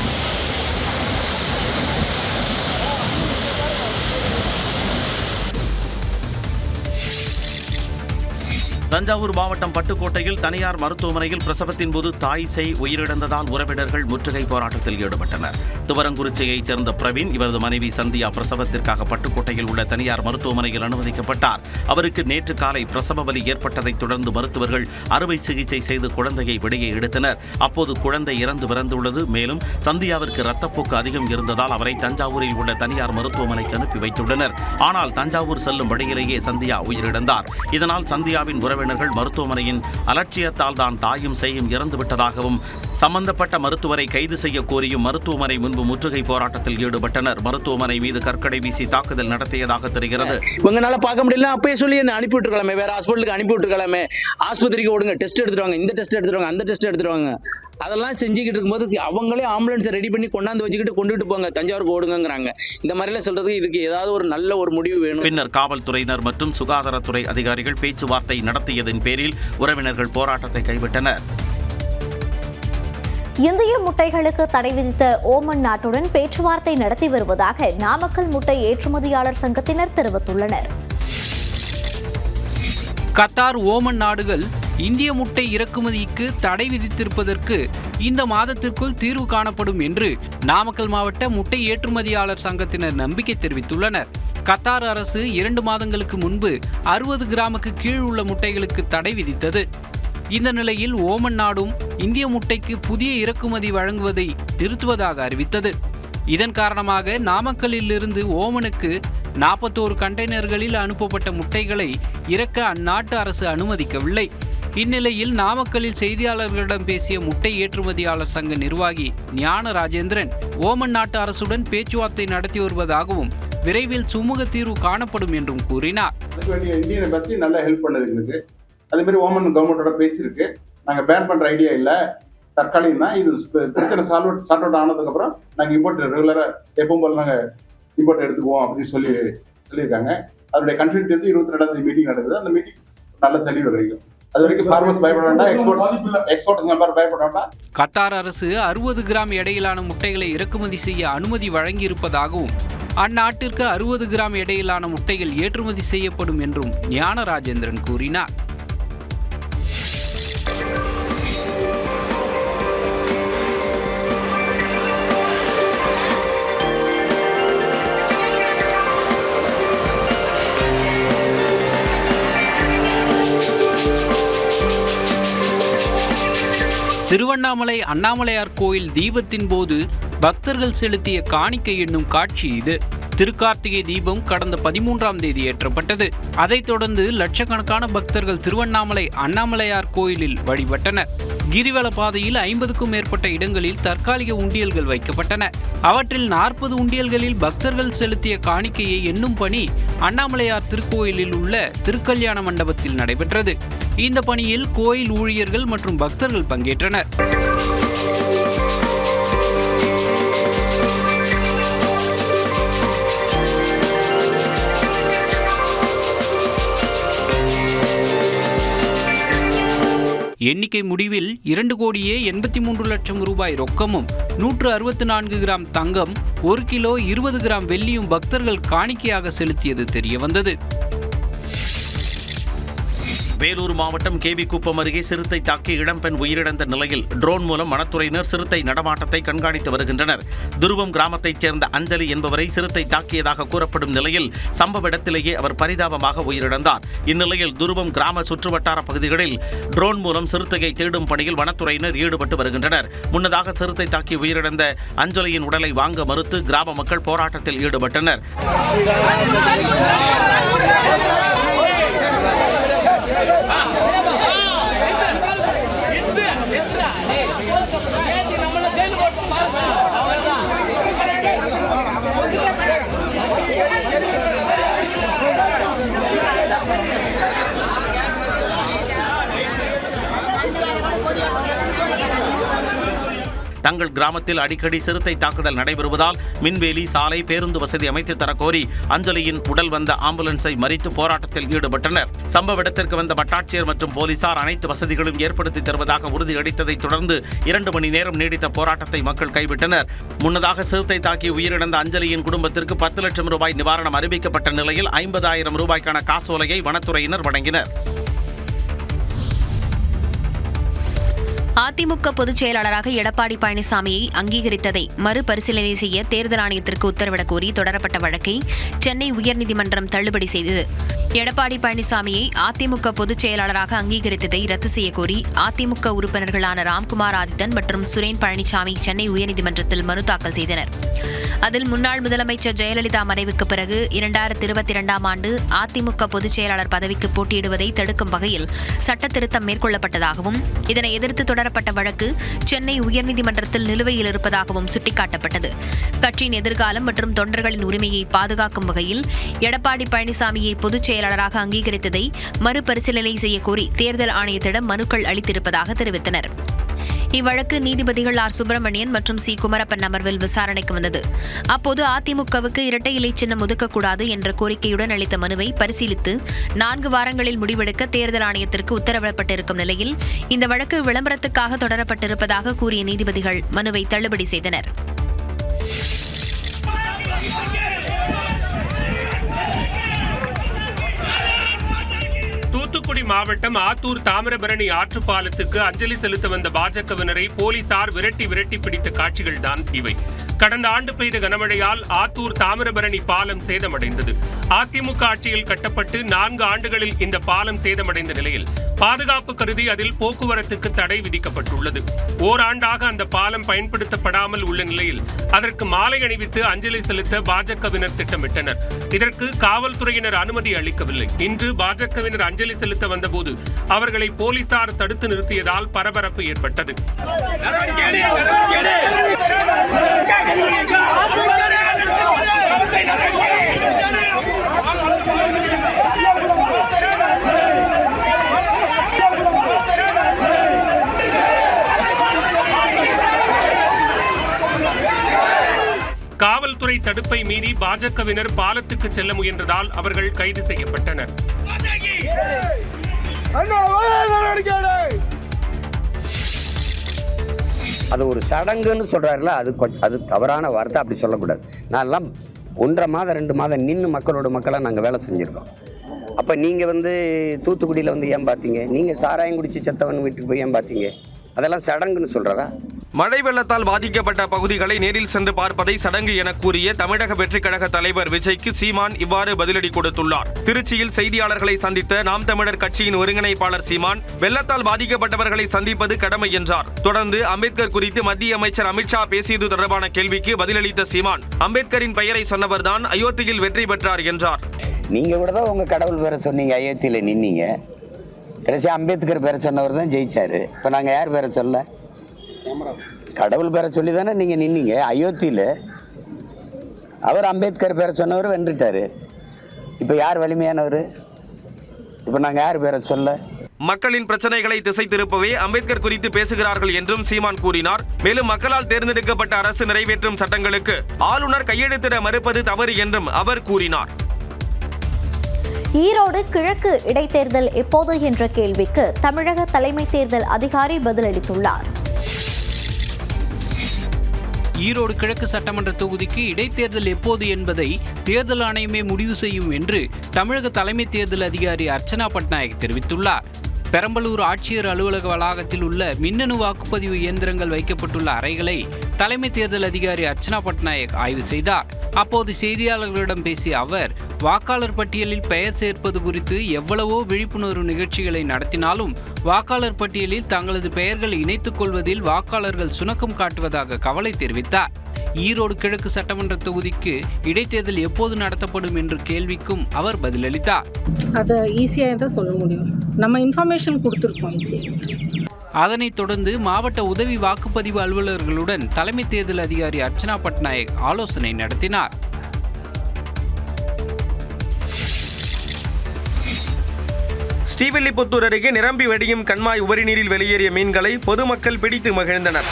தஞ்சாவூர் மாவட்டம் பட்டுக்கோட்டையில் தனியார் மருத்துவமனையில் பிரசவத்தின் போது தாய் சேய் உயிரிழந்ததால் உறவினர்கள் முற்றுகை போராட்டத்தில் ஈடுபட்டனர். துவரங்குறிச்சியைச் சேர்ந்த பிரவீன், இவரது மனைவி சந்தியா பிரசவத்திற்காக பட்டுக்கோட்டையில் உள்ள தனியார் மருத்துவமனையில் அனுமதிக்கப்பட்டார். அவருக்கு நேற்று காலை பிரசவ வலி ஏற்பட்டதைத் தொடர்ந்து மருத்துவர்கள் அறுவை சிகிச்சை செய்து குழந்தையை வெளியே எடுத்தனர். அப்போது குழந்தை இறந்துள்ளது. மேலும் சந்தியாவிற்கு இரத்தப்போக்கு அதிகம் இருந்ததால் அவரை தஞ்சாவூரில் உள்ள தனியார் மருத்துவமனைக்கு அனுப்பி வைத்துள்ளனர். ஆனால் தஞ்சாவூர் செல்லும் வழியிலேயே சந்தியா உயிரிழந்தார். இதனால் சந்தியாவின் உறவினர்கள் மருத்துவமனையின் அலட்சியத்தால் தான் தாயும் சேயும் இறந்துவிட்டதாகவும் சம்பந்தப்பட்ட மருத்துவரை கைது செய்ய கோரியும் மருத்துவமனை முன்பு முற்றுகை போராட்டத்தில் ஈடுபட்டனர். மருத்துவமனை மீது கற்கடை வீசி தாக்குதல் நடத்தியதாக தெரிகிறது. உங்களால பார்க்க முடியல, அப்பயே சொல்லி என்ன அனுப்பி விட்டுருக்கலாமே, வேற ஹாஸ்பிட்டலுக்கு அனுப்பி விட்டுருக்கலாமே, ஆஸ்பத்திரிக்கு ஓடுங்க, டெஸ்ட் எடுத்துருவாங்க, இந்த டெஸ்ட் எடுத்துருவாங்க, அந்த டெஸ்ட் எடுத்துருவாங்க. அதெல்லாம் செஞ்சுக்கிட்டு இருக்கும்போது அவங்களே ஆம்புலன்ஸை ரெடி பண்ணி கொண்டாந்து வச்சுக்கிட்டு கொண்டுட்டு போங்க, தஞ்சாவூருக்கு ஓடுங்கிறாங்க. இந்த மாதிரிலாம் சொல்றதுக்கு இதுக்கு ஏதாவது ஒரு நல்ல ஒரு முடிவு வேணும். பின்னர் காவல்துறையினர் மற்றும் சுகாதாரத்துறை அதிகாரிகள் பேச்சுவார்த்தை நடத்தியதன் பேரில் உறவினர்கள் போராட்டத்தை கைவிட்டனர். இந்திய முட்டைகளுக்கு தடை விதித்த ஓமன் நாட்டுடன் பேச்சுவார்த்தை நடத்தி வருவதாக நாமக்கல் முட்டை ஏற்றுமதியாளர் சங்கத்தினர் தெரிவித்துள்ளனர். கத்தார், ஓமன் நாடுகள் இந்திய முட்டை இறக்குமதிக்கு தடை விதித்திருப்பதற்கு இந்த மாதத்திற்குள் தீர்வு காணப்படும் என்று நாமக்கல் மாவட்ட முட்டை ஏற்றுமதியாளர் சங்கத்தினர் நம்பிக்கை தெரிவித்துள்ளனர். கத்தார் அரசு 2 மாதங்களுக்கு முன்பு 60 கிராமுக்கு கீழ் உள்ள முட்டைகளுக்கு தடை விதித்தது. இந்த நிலையில் ஓமன் நாடும் இந்திய முட்டைக்கு புதிய இறக்குமதி வழங்குவதை நிறுத்துவதாக அறிவித்தது. இதன் காரணமாக நாமக்கல்லில் இருந்து ஓமனுக்கு 41 கண்டெய்னர்களில் அனுப்பப்பட்ட முட்டைகளை இறக்க அந்நாட்டு அரசு அனுமதிக்கவில்லை. இந்நிலையில் நாமக்கல்லில் செய்தியாளர்களிடம் பேசிய முட்டை ஏற்றுமதியாளர் சங்க நிர்வாகி ஞான ராஜேந்திரன் ஓமன் நாட்டு அரசுடன் பேச்சுவார்த்தை நடத்தி வருவதாகவும் விரைவில் சுமூக தீர்வு காணப்படும் என்றும் கூறினார். இந்தியன் எம்பசி நல்லா ஹெல்ப் பண்ணுது எங்களுக்கு. அதே மாதிரி ஓமன் கவர்மெண்டோட பேசியிருக்கு. நாங்கள் பேன் பண்ணுற ஐடியா இல்லை, தற்காலிகம் தான். இது பிரச்சனை சார்ட் அவுட் ஆனதுக்கப்புறம் நாங்கள் இம்போர்ட் ரெகுலராக எப்பவும் போல நாங்கள் இம்போர்ட் எடுத்துக்குவோம் அப்படின்னு சொல்லியிருக்காங்க. அதனுடைய கன்ஃபர்ம் தெரிஞ்சு 22ஆம் தேதி மீட்டிங் நடக்குது. அந்த மீட்டிங் நல்ல தெளிவு கிடைக்கும். அது வரைக்கும் ஃபார்மர்ஸ் பயப்பட வேண்டாம், எக்ஸ்போர்ட்டர்ஸ் நம்பர் பயப்பட வேண்டாம். கத்தார் அரசு 60 கிராம் எடையிலான முட்டைகளை இறக்குமதி செய்ய அனுமதி வழங்கியிருப்பதாகவும் அந்நாட்டிற்கு 60 கிராம் எடையிலான முட்டைகள் ஏற்றுமதி செய்யப்படும் என்றும் ஞானராஜேந்திரன் கூறினார். திருவண்ணாமலை அண்ணாமலையார் கோயில் தீபத்தின் போது பக்தர்கள் செலுத்திய காணிக்கை என்னும் காட்சி இது. திருக்கார்த்திகை தீபம் கடந்த 13ஆம் தேதி ஏற்றப்பட்டது. அதைத் தொடர்ந்து லட்சக்கணக்கான பக்தர்கள் திருவண்ணாமலை அண்ணாமலையார் கோயிலில் வழிபட்டனர். கிரிவல பாதையில் 50க்கும் மேற்பட்ட இடங்களில் தற்காலிக உண்டியல்கள் வைக்கப்பட்டன. அவற்றில் 40 உண்டியல்களில் பக்தர்கள் செலுத்திய காணிக்கையை எண்ணும் பணி அண்ணாமலையார் திருக்கோயிலில் உள்ள திருக்கல்யாண மண்டபத்தில் நடைபெற்றது. இந்த பணியில் கோயில் ஊழியர்கள் மற்றும் பக்தர்கள் பங்கேற்றனர். எண்ணிக்கை முடிவில் 2,83,00,000 ரூபாய் ரொக்கமும் 164 கிராம் தங்கம் 1 கிலோ 20 கிராம் வெள்ளியும் பக்தர்கள் காணிக்கையாக செலுத்தியது தெரியவந்தது. வேலூர் மாவட்டம் கேவி குப்பம் அருகே சிறுத்தை தாக்கி இளம்பெண் உயிரிழந்த நிலையில் ட்ரோன் மூலம் வனத்துறையினர் சிறுத்தை நடமாட்டத்தை கண்காணித்து வருகின்றனர். துருவம் கிராமத்தைச் சேர்ந்த அஞ்சலி என்பவரை சிறுத்தை தாக்கியதாக கூறப்படும் நிலையில் சம்பவ இடத்திலேயே அவர் பரிதாபமாக உயிரிழந்தார். இந்நிலையில் துருவம் கிராம சுற்றுவட்டார பகுதிகளில் ட்ரோன் மூலம் சிறுத்தையை தேடும் பணியில் வனத்துறையினர் ஈடுபட்டு வருகின்றனர். முன்னதாக சிறுத்தை தாக்கி உயிரிழந்த அஞ்சலியின் உடலை வாங்க மறுத்து கிராம மக்கள் போராட்டத்தில் ஈடுபட்டனர். தங்கள் கிராமத்தில் அடிக்கடி சிறுத்தை தாக்குதல் நடைபெறுவதால் மின்வேலி, சாலை, பேருந்து வசதி அமைத்து தரக்கோரி அஞ்சலியின் உடல் வந்த ஆம்புலன்ஸை மறித்து போராட்டத்தில் ஈடுபட்டனர். சம்பவ இடத்திற்கு வந்த வட்டாட்சியர் மற்றும் போலீசார் அனைத்து வசதிகளும் ஏற்படுத்தி தருவதாக உறுதியளித்ததைத் தொடர்ந்து 2 மணி நேரம் நீடித்த போராட்டத்தை மக்கள் கைவிட்டனர். முன்னதாக சிறுத்தை தாக்கி உயிரிழந்த அஞ்சலியின் குடும்பத்திற்கு 10 லட்சம் ரூபாய் நிவாரணம் அறிவிக்கப்பட்ட நிலையில் 50,000 ரூபாய்க்கான காசோலையை வனத்துறையினர் வழங்கினர். அதிமுக பொதுச் செயலாளராக எடப்பாடி பழனிசாமியை அங்கீகரித்ததை மறுபரிசீலனை செய்ய தேர்தல் ஆணையத்திற்கு உத்தரவிடக் கோரி தொடரப்பட்ட வழக்கை சென்னை உயர்நீதிமன்றம் தள்ளுபடி செய்தது. எடப்பாடி பழனிசாமியை அதிமுக பொதுச் செயலாளராக அங்கீகரித்ததை ரத்து செய்யக்கோரி அதிமுக உறுப்பினர்களான ராம்குமார் ஆதித்தன் மற்றும் சுரேன் பழனிசாமி சென்னை உயர்நீதிமன்றத்தில் மனு தாக்கல் செய்தனர். அதில் முன்னாள் முதலமைச்சர் ஜெயலலிதா மறைவுக்கு பிறகு 2022ஆம் ஆண்டு அதிமுக பொதுச் செயலாளர் பதவிக்கு போட்டியிடுவதை தடுக்கும் வகையில் சட்ட திருத்தம் மேற்கொள்ளப்பட்டதாகவும் இதனை எதிர்த்து தொடரப்பட்ட வழக்கு சென்னை உயர்நீதிமன்றத்தில் நிலுவையில் இருப்பதாகவும் சுட்டிக்காட்டப்பட்டது. கட்சியின் எதிர்காலம் மற்றும் தொண்டர்களின் உரிமையை பாதுகாக்கும் வகையில் எடப்பாடி பழனிசாமியை பொதுச் செயலாளராக அங்கீகரித்ததை மறுபரிசீலனை செய்யக்கோரி தேர்தல் ஆணையத்திடம் மனுக்கள் அளித்திருப்பதாக தெரிவித்தனர். இவ்வழக்கு நீதிபதிகள் ஆர் சுப்பிரமணியன் மற்றும் சி குமரப்பன் அமர்வில் விசாரணைக்கு வந்தது. அப்போது அதிமுகவுக்கு இரட்டை இலை சின்னம் ஒதுக்கக்கூடாது என்ற கோரிக்கையுடன் அளித்த மனுவை பரிசீலித்து 4 வாரங்களில் முடிவெடுக்க தேர்தல் ஆணையத்திற்கு உத்தரவிடப்பட்டிருக்கும் நிலையில் இந்த வழக்கு விளம்பரத்துக்காக தொடரப்பட்டிருப்பதாக கூறிய நீதிபதிகள் மனுவை தள்ளுபடி செய்தனர். தூத்துக்குடி மாவட்டம் ஆத்தூர் தாமிரபரணி ஆற்றுப்பாலத்துக்கு அஞ்சலி செலுத்த வந்த பாஜகவினரை போலீசார் விரட்டி பிடித்த காட்சிகள்தான் இவை. கடந்த ஆண்டு பெய்த கனமழையால் ஆத்தூர் தாமிரபரணி பாலம் சேதமடைந்தது. அதிமுக ஆட்சியில் கட்டப்பட்டு 4 ஆண்டுகளில் இந்த பாலம் சேதமடைந்த நிலையில் பாதுகாப்பு கருதி அதில் போக்குவரத்துக்கு தடை விதிக்கப்பட்டுள்ளது. ஓராண்டாக அந்த பாலம் பயன்படுத்தப்படாமல் உள்ள நிலையில் அதற்கு மாலை அணிவித்து அஞ்சலி செலுத்த பாஜகவினர் திட்டமிட்டனர். இதற்கு காவல்துறையினர் அனுமதி அளிக்கவில்லை. இன்று பாஜகவினர் அஞ்சலி செலுத்த வந்தபோது அவர்களை போலீசார் தடுத்து நிறுத்தியதால் பரபரப்பு ஏற்பட்டது. காவல்துறை தடுப்பை மீறி பாஜகவினர் பாலத்துக்கு செல்ல முயன்றதால் அவர்கள் கைது செய்யப்பட்டனர். அது ஒரு சடங்குன்னு சொல்கிறாருல, அது தவறான வார்த்தை, அப்படி சொல்லக்கூடாது. நான்லாம் 1.5 மாதம் 2 மாதம் நின்று மக்களோட மக்களாக நாங்கள் வேலை செஞ்சுருக்கோம். அப்போ நீங்கள் தூத்துக்குடியில் ஏன் பார்த்தீங்க? நீங்கள் சாராயம் குடிச்சு செத்தவன் வீட்டுக்கு போய் ஏன் பார்த்தீங்க? அதெல்லாம் சடங்குன்னு சொல்கிறதா? மழை வெள்ளத்தால் பாதிக்கப்பட்ட பகுதிகளை நேரில் சென்று பார்ப்பதை சடங்கு என கூறிய தமிழக வெற்றிக் கழக தலைவர் விஜய்க்கு சீமான் இவ்வாறு பதிலடி கொடுத்துள்ளார். திருச்சியில் செய்தியாளர்களை சந்தித்த நாம் தமிழர் கட்சியின் ஒருங்கிணைப்பாளர் சீமான், வெள்ளத்தால் பாதிக்கப்பட்டவர்களை சந்திப்பது கடமை என்றார். தொடர்ந்து அம்பேத்கர் குறித்து மத்திய அமைச்சர் அமித்ஷா பேசியது தொடர்பான கேள்விக்கு பதிலளித்த சீமான், அம்பேத்கரின் பெயரை சொன்னவர்தான் அயோத்தியில் வெற்றி பெற்றார் என்றார். நீங்க கூட தான் உங்க கடவுள் பேரை சொன்னீங்க, அயோத்தியில நின்னீங்க. கடைசி அம்பேத்கர் பேரை சொன்னவர் தான் ஜெயிச்சாரு. இப்போ நாங்கள் யார் பேரை சொல்ல? கடவுள் பேரை சொல்லி தானே நீங்க நின்னீங்க அயோத்தியில. அவர் அம்பேத்கர் பேரை சொன்னவர் வென்றுட்டாரு. இப்போ யார் வலிமையானவர்? இப்போ நாங்கள் யார் பேரை சொல்ல? மக்களின் பிரச்சனைகளை திசை திருப்பவே அம்பேத்கர் குறித்து பேசுகிறார்கள் என்றும் சீமான் கூறினார். மேலும் மக்களால் தேர்ந்தெடுக்கப்பட்ட அரசு நிறைவேற்றும் சட்டங்களுக்கு ஆளுநர் கையெழுத்திட மறுப்பது தவறு என்றும் அவர் கூறினார். ஈரோடு கிழக்கு இடைத்தேர்தல் எப்போது என்ற கேள்விக்கு தமிழக தலைமை தேர்தல் அதிகாரி பதிலளித்துள்ளார். ஈரோடு கிழக்கு சட்டமன்ற தொகுதிக்கு இடைத்தேர்தல் எப்போது என்பதை தேர்தல் ஆணையமே முடிவு செய்யும் என்று தமிழக தலைமை தேர்தல் அதிகாரி அர்ச்சனா பட்நாயக் தெரிவித்துள்ளார். பெரம்பலூர் ஆட்சியர் அலுவலக வளாகத்தில் உள்ள மின்னணு வாக்குப்பதிவு இயந்திரங்கள் வைக்கப்பட்டுள்ள அறைகளை தலைமை தேர்தல் அதிகாரி அர்ச்சனா பட்நாயக் ஆய்வு செய்தார். அப்போது செய்தியாளர்களிடம் பேசிய அவர், வாக்காளர் பட்டியலில் பெயர் சேர்ப்பது குறித்து எவ்வளவோ விழிப்புணர்வு நிகழ்ச்சிகளை நடத்தினாலும் வாக்காளர் பட்டியலில் தங்களது பெயர்கள் இணைத்துக் கொள்வதில் வாக்காளர்கள் சுணக்கம் காட்டுவதாக கவலை தெரிவித்தார். ஈரோடு கிழக்கு சட்டமன்ற தொகுதிக்கு இடைத்தேர்தல் எப்போது நடத்தப்படும் என்ற கேள்விக்கும் அவர் பதிலளித்தார். அதை ஈஸியாக தான் சொல்ல முடியும், நம்ம இன்ஃபர்மேஷன் கொடுத்துருக்கோம் ஈஸியாக. அதனைத் தொடர்ந்து மாவட்ட உதவி வாக்குப்பதிவு அலுவலர்களுடன் தலைமை தேர்தல் அதிகாரி அர்ச்சனா பட்நாயக் ஆலோசனை நடத்தினார். ஸ்ரீவில்லிபுத்தூர் அருகே நிரம்பி வடியும் கண்மாய் உபரிநீரில் வெளியேறிய மீன்களை பொதுமக்கள் பிடித்து மகிழ்ந்தனர்.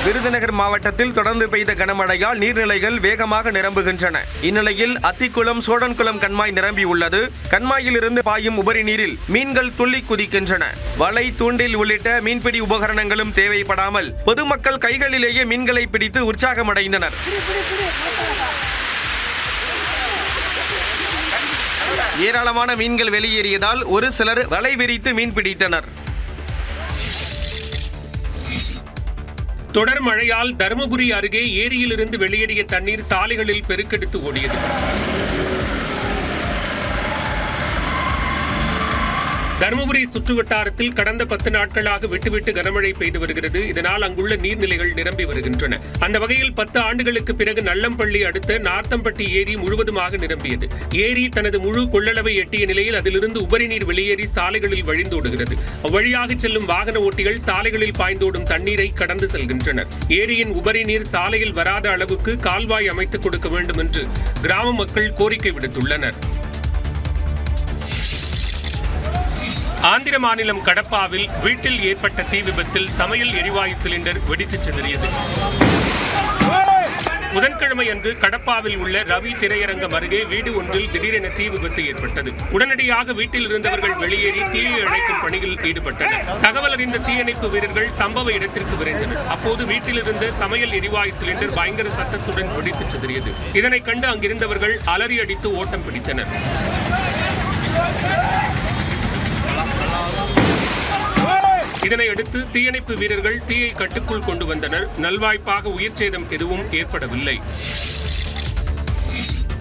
விருதுநகர் மாவட்டத்தில் தொடர்ந்து பெய்த கனமழையால் நீர்நிலைகள் வேகமாக நிரம்புகின்றன. இந்நிலையில் அத்திக்குளம் சோழன்குளம் கண்மாய் நிரம்பியுள்ளது. கண்மாயிலிருந்து பாயும் உபரி நீரில் மீன்கள் துள்ளி குதிக்கின்றன. வலை, தூண்டில் உள்ளிட்ட மீன்பிடி உபகரணங்களும் தேவைப்படாமல் பொதுமக்கள் கைகளிலேயே மீன்களை பிடித்து உற்சாகமடைந்தனர். ஏராளமான மீன்கள் வெளியேறியதால் ஒரு சிலர் வலை விரித்து மீன் பிடித்தனர். தொடர் மழையால் தருமபுரி அருகே ஏரியிலிருந்து வெளியேறிய தண்ணீர் சாலைகளில் பெருக்கெடுத்து ஓடியது. தருமபுரி சுற்றுவட்டாரத்தில் கடந்த 10 நாட்களாக விட்டுவிட்டு கனமழை பெய்து வருகிறது. இதனால் அங்குள்ள நீர்நிலைகள் நிரம்பி வருகின்றன. அந்த வகையில் 10 ஆண்டுகளுக்கு பிறகு நல்லம்பள்ளி அடுத்த நார்த்தம்பட்டி ஏரி முழுவதுமாக நிரம்பியது. ஏரி தனது முழு கொள்ளளவை எட்டிய நிலையில் அதிலிருந்து உபரி நீர் வெளியேறி சாலைகளில் வழிந்தோடுகிறது. அவ்வழியாக செல்லும் வாகன ஓட்டிகள் சாலைகளில் பாய்ந்தோடும் தண்ணீரை கடந்து செல்கின்றனர். ஏரியின் உபரி நீர் சாலையில் வராத அளவுக்கு கால்வாய் அமைத்துக் கொடுக்க வேண்டும் என்று கிராம மக்கள் கோரிக்கை விடுத்துள்ளனர். ஆந்திர மாநிலம் கடப்பாவில் வீட்டில் ஏற்பட்ட தீ விபத்தில் சமையல் எரிவாயு சிலிண்டர் வெடித்து சிதறியது. புதன்கிழமை அன்று கடப்பாவில் உள்ள ரவி திரையரங்கம் அருகே வீடு ஒன்றில் திடீரென தீ விபத்து ஏற்பட்டது. உடனடியாக வீட்டில் இருந்தவர்கள் வெளியேறி தீயை அணைக்கும் பணியில் ஈடுபட்டனர். தகவல் அறிந்த தீயணைப்பு வீரர்கள் சம்பவ இடத்திற்கு விரைந்தனர். அப்போது வீட்டில் இருந்த சமையல் எரிவாயு சிலிண்டர் பயங்கர சத்தத்துடன் வெடித்து சிதறியது. இதனை கண்டு அங்கிருந்தவர்கள் அலறி அடித்து ஓட்டம் பிடித்தனர். இதனையடுத்து தீயணைப்பு வீரர்கள் தீயை கட்டுக்குள் கொண்டு வந்தனர். நல்வாய்ப்பாக உயிர் சேதம் எதுவும் ஏற்படவில்லை.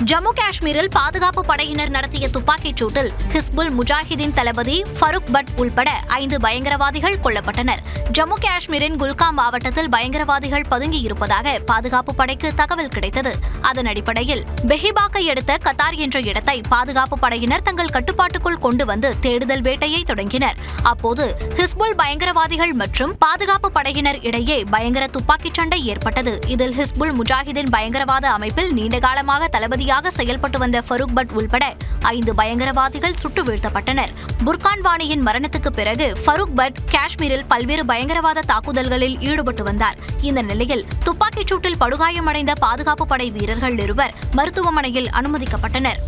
ஜம்மு காஷ்மீரில் பாதுகாப்பு படையினர் நடத்திய துப்பாக்கிச் சூட்டில் ஹிஸ்புல் முஜாஹிதீன் தளபதி ஃபருக் பட் உள்பட 5 பயங்கரவாதிகள் கொல்லப்பட்டனர். ஜம்மு காஷ்மீரின் குல்காம் மாவட்டத்தில் பயங்கரவாதிகள் பதுங்கி இருப்பதாக பாதுகாப்பு படைக்கு தகவல் கிடைத்தது. அதன் அடிப்படையில் பெஹிபாக்கை அடுத்த கத்தார் என்ற இடத்தை பாதுகாப்பு படையினர் தங்கள் கட்டுப்பாட்டுக்குள் கொண்டு வந்து தேடுதல் வேட்டையை தொடங்கினர். அப்போது ஹிஸ்புல் பயங்கரவாதிகள் மற்றும் பாதுகாப்பு படையினர் இடையே பயங்கர துப்பாக்கிச் சண்டை ஏற்பட்டது. இதில் ஹிஸ்புல் முஜாஹிதீன் பயங்கரவாத அமைப்பில் நீண்டகாலமாக தளபதி செயல்பட்டு வந்த ஃபருக் பட் உள்பட 5 பயங்கரவாதிகள் சுட்டு வீழ்த்தப்பட்டனர். புர்கான் வாணியின் மரணத்துக்கு பிறகு ஃபருக் பட் காஷ்மீரில் பல்வேறு பயங்கரவாத தாக்குதல்களில் ஈடுபட்டு வந்தார். இந்த நிலையில் துப்பாக்கிச் சூட்டில் படுகாயமடைந்த பாதுகாப்பு படை வீரர்கள் 2 மருத்துவமனையில் அனுமதிக்கப்பட்டனர்.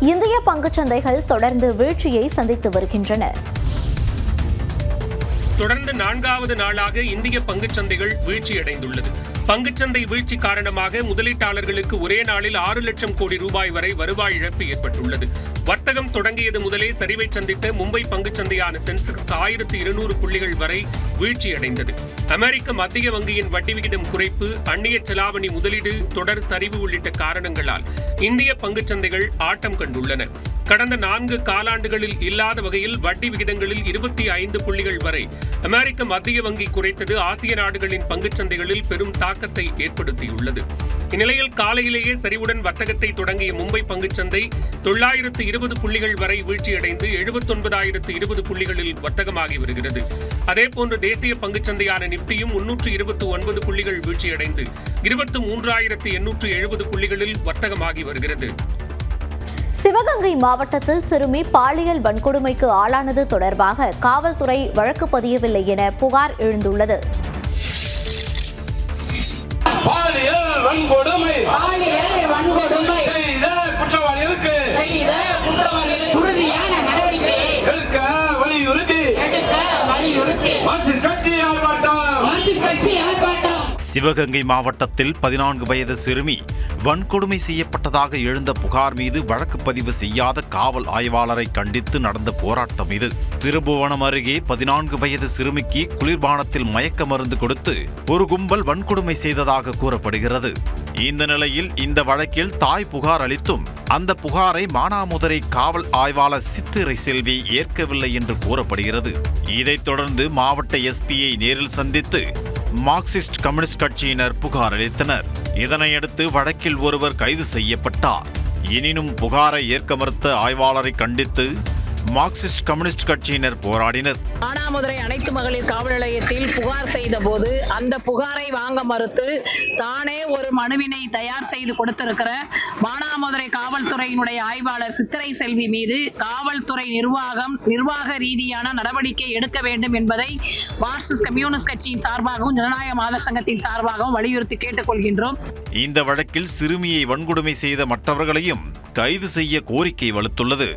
இந்திய பங்குச்சந்தைகள் தொடர்ந்து வீழ்ச்சியை சந்தித்து வருகின்றன. தொடர்ந்து 4வது நாளாக இந்திய பங்குச்சந்தைகள் வீழ்ச்சியடைந்துள்ளது. பங்குச்சந்தை வீழ்ச்சி காரணமாக முதலீட்டாளர்களுக்கு ஒரே நாளில் 6 லட்சம் கோடி ரூபாய் வரை வருவாய் இழப்பு ஏற்பட்டுள்ளது. வர்த்தகம் தொடங்கியது முதலே சரிவை சந்தித்த மும்பை பங்குச்சந்தையான சென்செக்ஸ் 1200 புள்ளிகள் வரை வீழ்ச்சியடைந்தது. அமெரிக்க மத்திய வங்கியின் வட்டி விகிதம் குறைப்பு, அந்நிய செலாவணி முதலீடு, தொடர் சரிவு உள்ளிட்ட காரணங்களால் இந்திய பங்குச்சந்தைகள் ஆட்டம் கண்டுள்ளன. கடந்த 4 காலாண்டுகளில் இல்லாத வகையில் வட்டி விகிதங்களில் 25 புள்ளிகள் வரை அமெரிக்க மத்திய வங்கி குறைத்தது ஆசிய நாடுகளின் பங்குச்சந்தைகளில் பெரும் தாக்கத்தை ஏற்படுத்தியுள்ளது. இந்நிலையில் காலையிலேயே சரிவுடன் வர்த்தகத்தை தொடங்கிய மும்பை பங்குச்சந்தை 920 புள்ளிகள் வரை வீழ்ச்சியடைந்து 79,020 புள்ளிகளில் வர்த்தகமாகி வருகிறது. அதேபோன்று தேசிய பங்குச்சந்தையான நிப்டியும் 329 புள்ளிகள் வீழ்ச்சியடைந்து 23,870 புள்ளிகளில் வர்த்தகமாகி வருகிறது. சிவகங்கை மாவட்டத்தில் சிறுமி பாலியல் வன்கொடுமைக்கு ஆளானது தொடர்பாக காவல்துறை வழக்கு பதியவில்லை என புகார் எழுந்துள்ளது. சிவகங்கை மாவட்டத்தில் 14 வயது சிறுமி வன்கொடுமை செய்யப்பட்டதாக எழுந்த புகார் மீது வழக்கு பதிவு செய்யாத காவல் ஆய்வாளரை கண்டித்து நடந்த போராட்டம் இது. திருபுவனம் அருகே 14 வயது சிறுமிக்கு குளிர்பானத்தில் மயக்க மருந்து கொடுத்து ஒரு கும்பல் வன்கொடுமை செய்ததாக கூறப்படுகிறது. இந்த நிலையில் இந்த வழக்கில் தாய் புகார் அளித்தும் அந்த புகாரை மானாமதுரை காவல் ஆய்வாளர் சித்திரை செல்வி ஏற்கவில்லை என்று கூறப்படுகிறது. இதைத் தொடர்ந்து மாவட்ட எஸ்பியை நேரில் சந்தித்து மார்க்சிஸ்ட் கம்யூனிஸ்ட் கட்சியினர் புகார் அளித்தனர். இதனையடுத்து வழக்கில் ஒருவர் கைது செய்யப்பட்டார். எனினும் புகாரை ஏற்க மறுத்த ஆய்வாளரை கண்டித்து மார்க்சிஸ்ட் கம்யூனிஸ்ட் கட்சியினர் போராடினர். மானாமதுரை அனைத்து மகளிர் காவல் நிலையத்தில் புகார் செய்த போது அந்த புகாரை வாங்க மறுத்து தானே ஒரு மனுவினை தயார் செய்து கொடுத்திருக்கிற மானாமதுரை காவல்துறையினுடைய ஆய்வாளர் சித்திரை செல்வி மீது காவல்துறை நிர்வாக ரீதியான நடவடிக்கை எடுக்க வேண்டும் என்பதை மார்க்சிஸ்ட் கம்யூனிஸ்ட் கட்சியின் சார்பாகவும் ஜனநாயக மாதர் சங்கத்தின் சார்பாகவும் வலியுறுத்தி கேட்டுக்கொள்கின்றோம். இந்த வழக்கில் சிறுமியை வன்கொடுமை செய்த மற்றவர்களையும் கைது செய்ய கோரிக்கை வலுத்துள்ளது.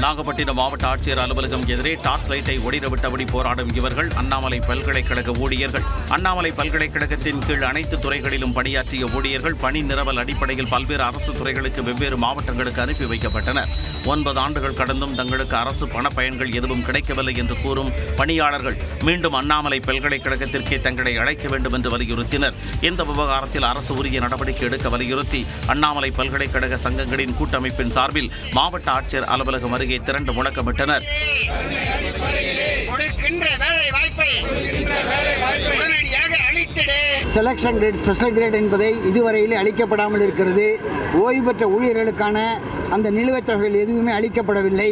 நாகப்பட்டினம் மாவட்ட ஆட்சியர் அலுவலகம் எதிரே டார்ச் லைட்டை ஒளிரவிட்டபடி போராடும் இவர்கள் அண்ணாமலை பல்கலைக்கழக ஊழியர்கள். அண்ணாமலை பல்கலைக்கழகத்தின் கீழ் அனைத்து துறைகளிலும் பணியாற்றிய ஊழியர்கள் பணி நிரவல் அடிப்படையில் பல்வேறு அரசு துறைகளுக்கு வெவ்வேறு மாவட்டங்களுக்கு அனுப்பி வைக்கப்பட்டனர். 9 ஆண்டுகள் கடந்தும் தங்களுக்கு அரசு பண பயன்கள் எதுவும் கிடைக்கவில்லை என்று கூறும் பணியாளர்கள் மீண்டும் அண்ணாமலை பல்கலைக்கழகத்திற்கே தங்களை அழைக்க வேண்டும் என்று வலியுறுத்தினர். இந்த விவகாரத்தில் அரசு உரிய நடவடிக்கை எடுக்க வலியுறுத்தி அண்ணாமலை பல்கலைக்கழக சங்கங்களின் கூட்டமைப்பின் சார்பில் மாவட்ட ஆட்சியர் அலுவலகம் அருகே திரண்டு முழக்கமிட்டனர். செலக்ஷன் கிரேட், ஸ்பெஷல் கிரேட் என்பதை இதுவரையிலே அளிக்கப்படாமல் இருக்கிறது. ஓய்வு பெற்ற ஊழியர்களுக்கான அந்த நிலுவைத் தொகைகள் எதுவுமே அளிக்கப்படவில்லை.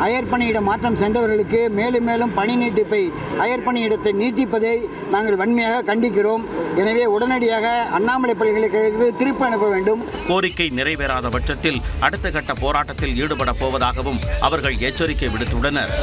அயர் பணியிட மாற்றம் சென்றவர்களுக்கு மேலும் மேலும் பணி நீட்டிப்பை, அயர் பணியிடத்தை நீட்டிப்பதை நாங்கள் வன்மையாக கண்டிக்கிறோம். எனவே உடனடியாக அண்ணாமலை பல்கலைக்கழகத்துக்கு திருப்பி அனுப்ப வேண்டும். கோரிக்கை நிறைவேறாத பட்சத்தில் அடுத்த கட்ட போராட்டத்தில் ஈடுபட போவதாகவும் அவர்கள் எச்சரிக்கை விடுத்துள்ளனர்.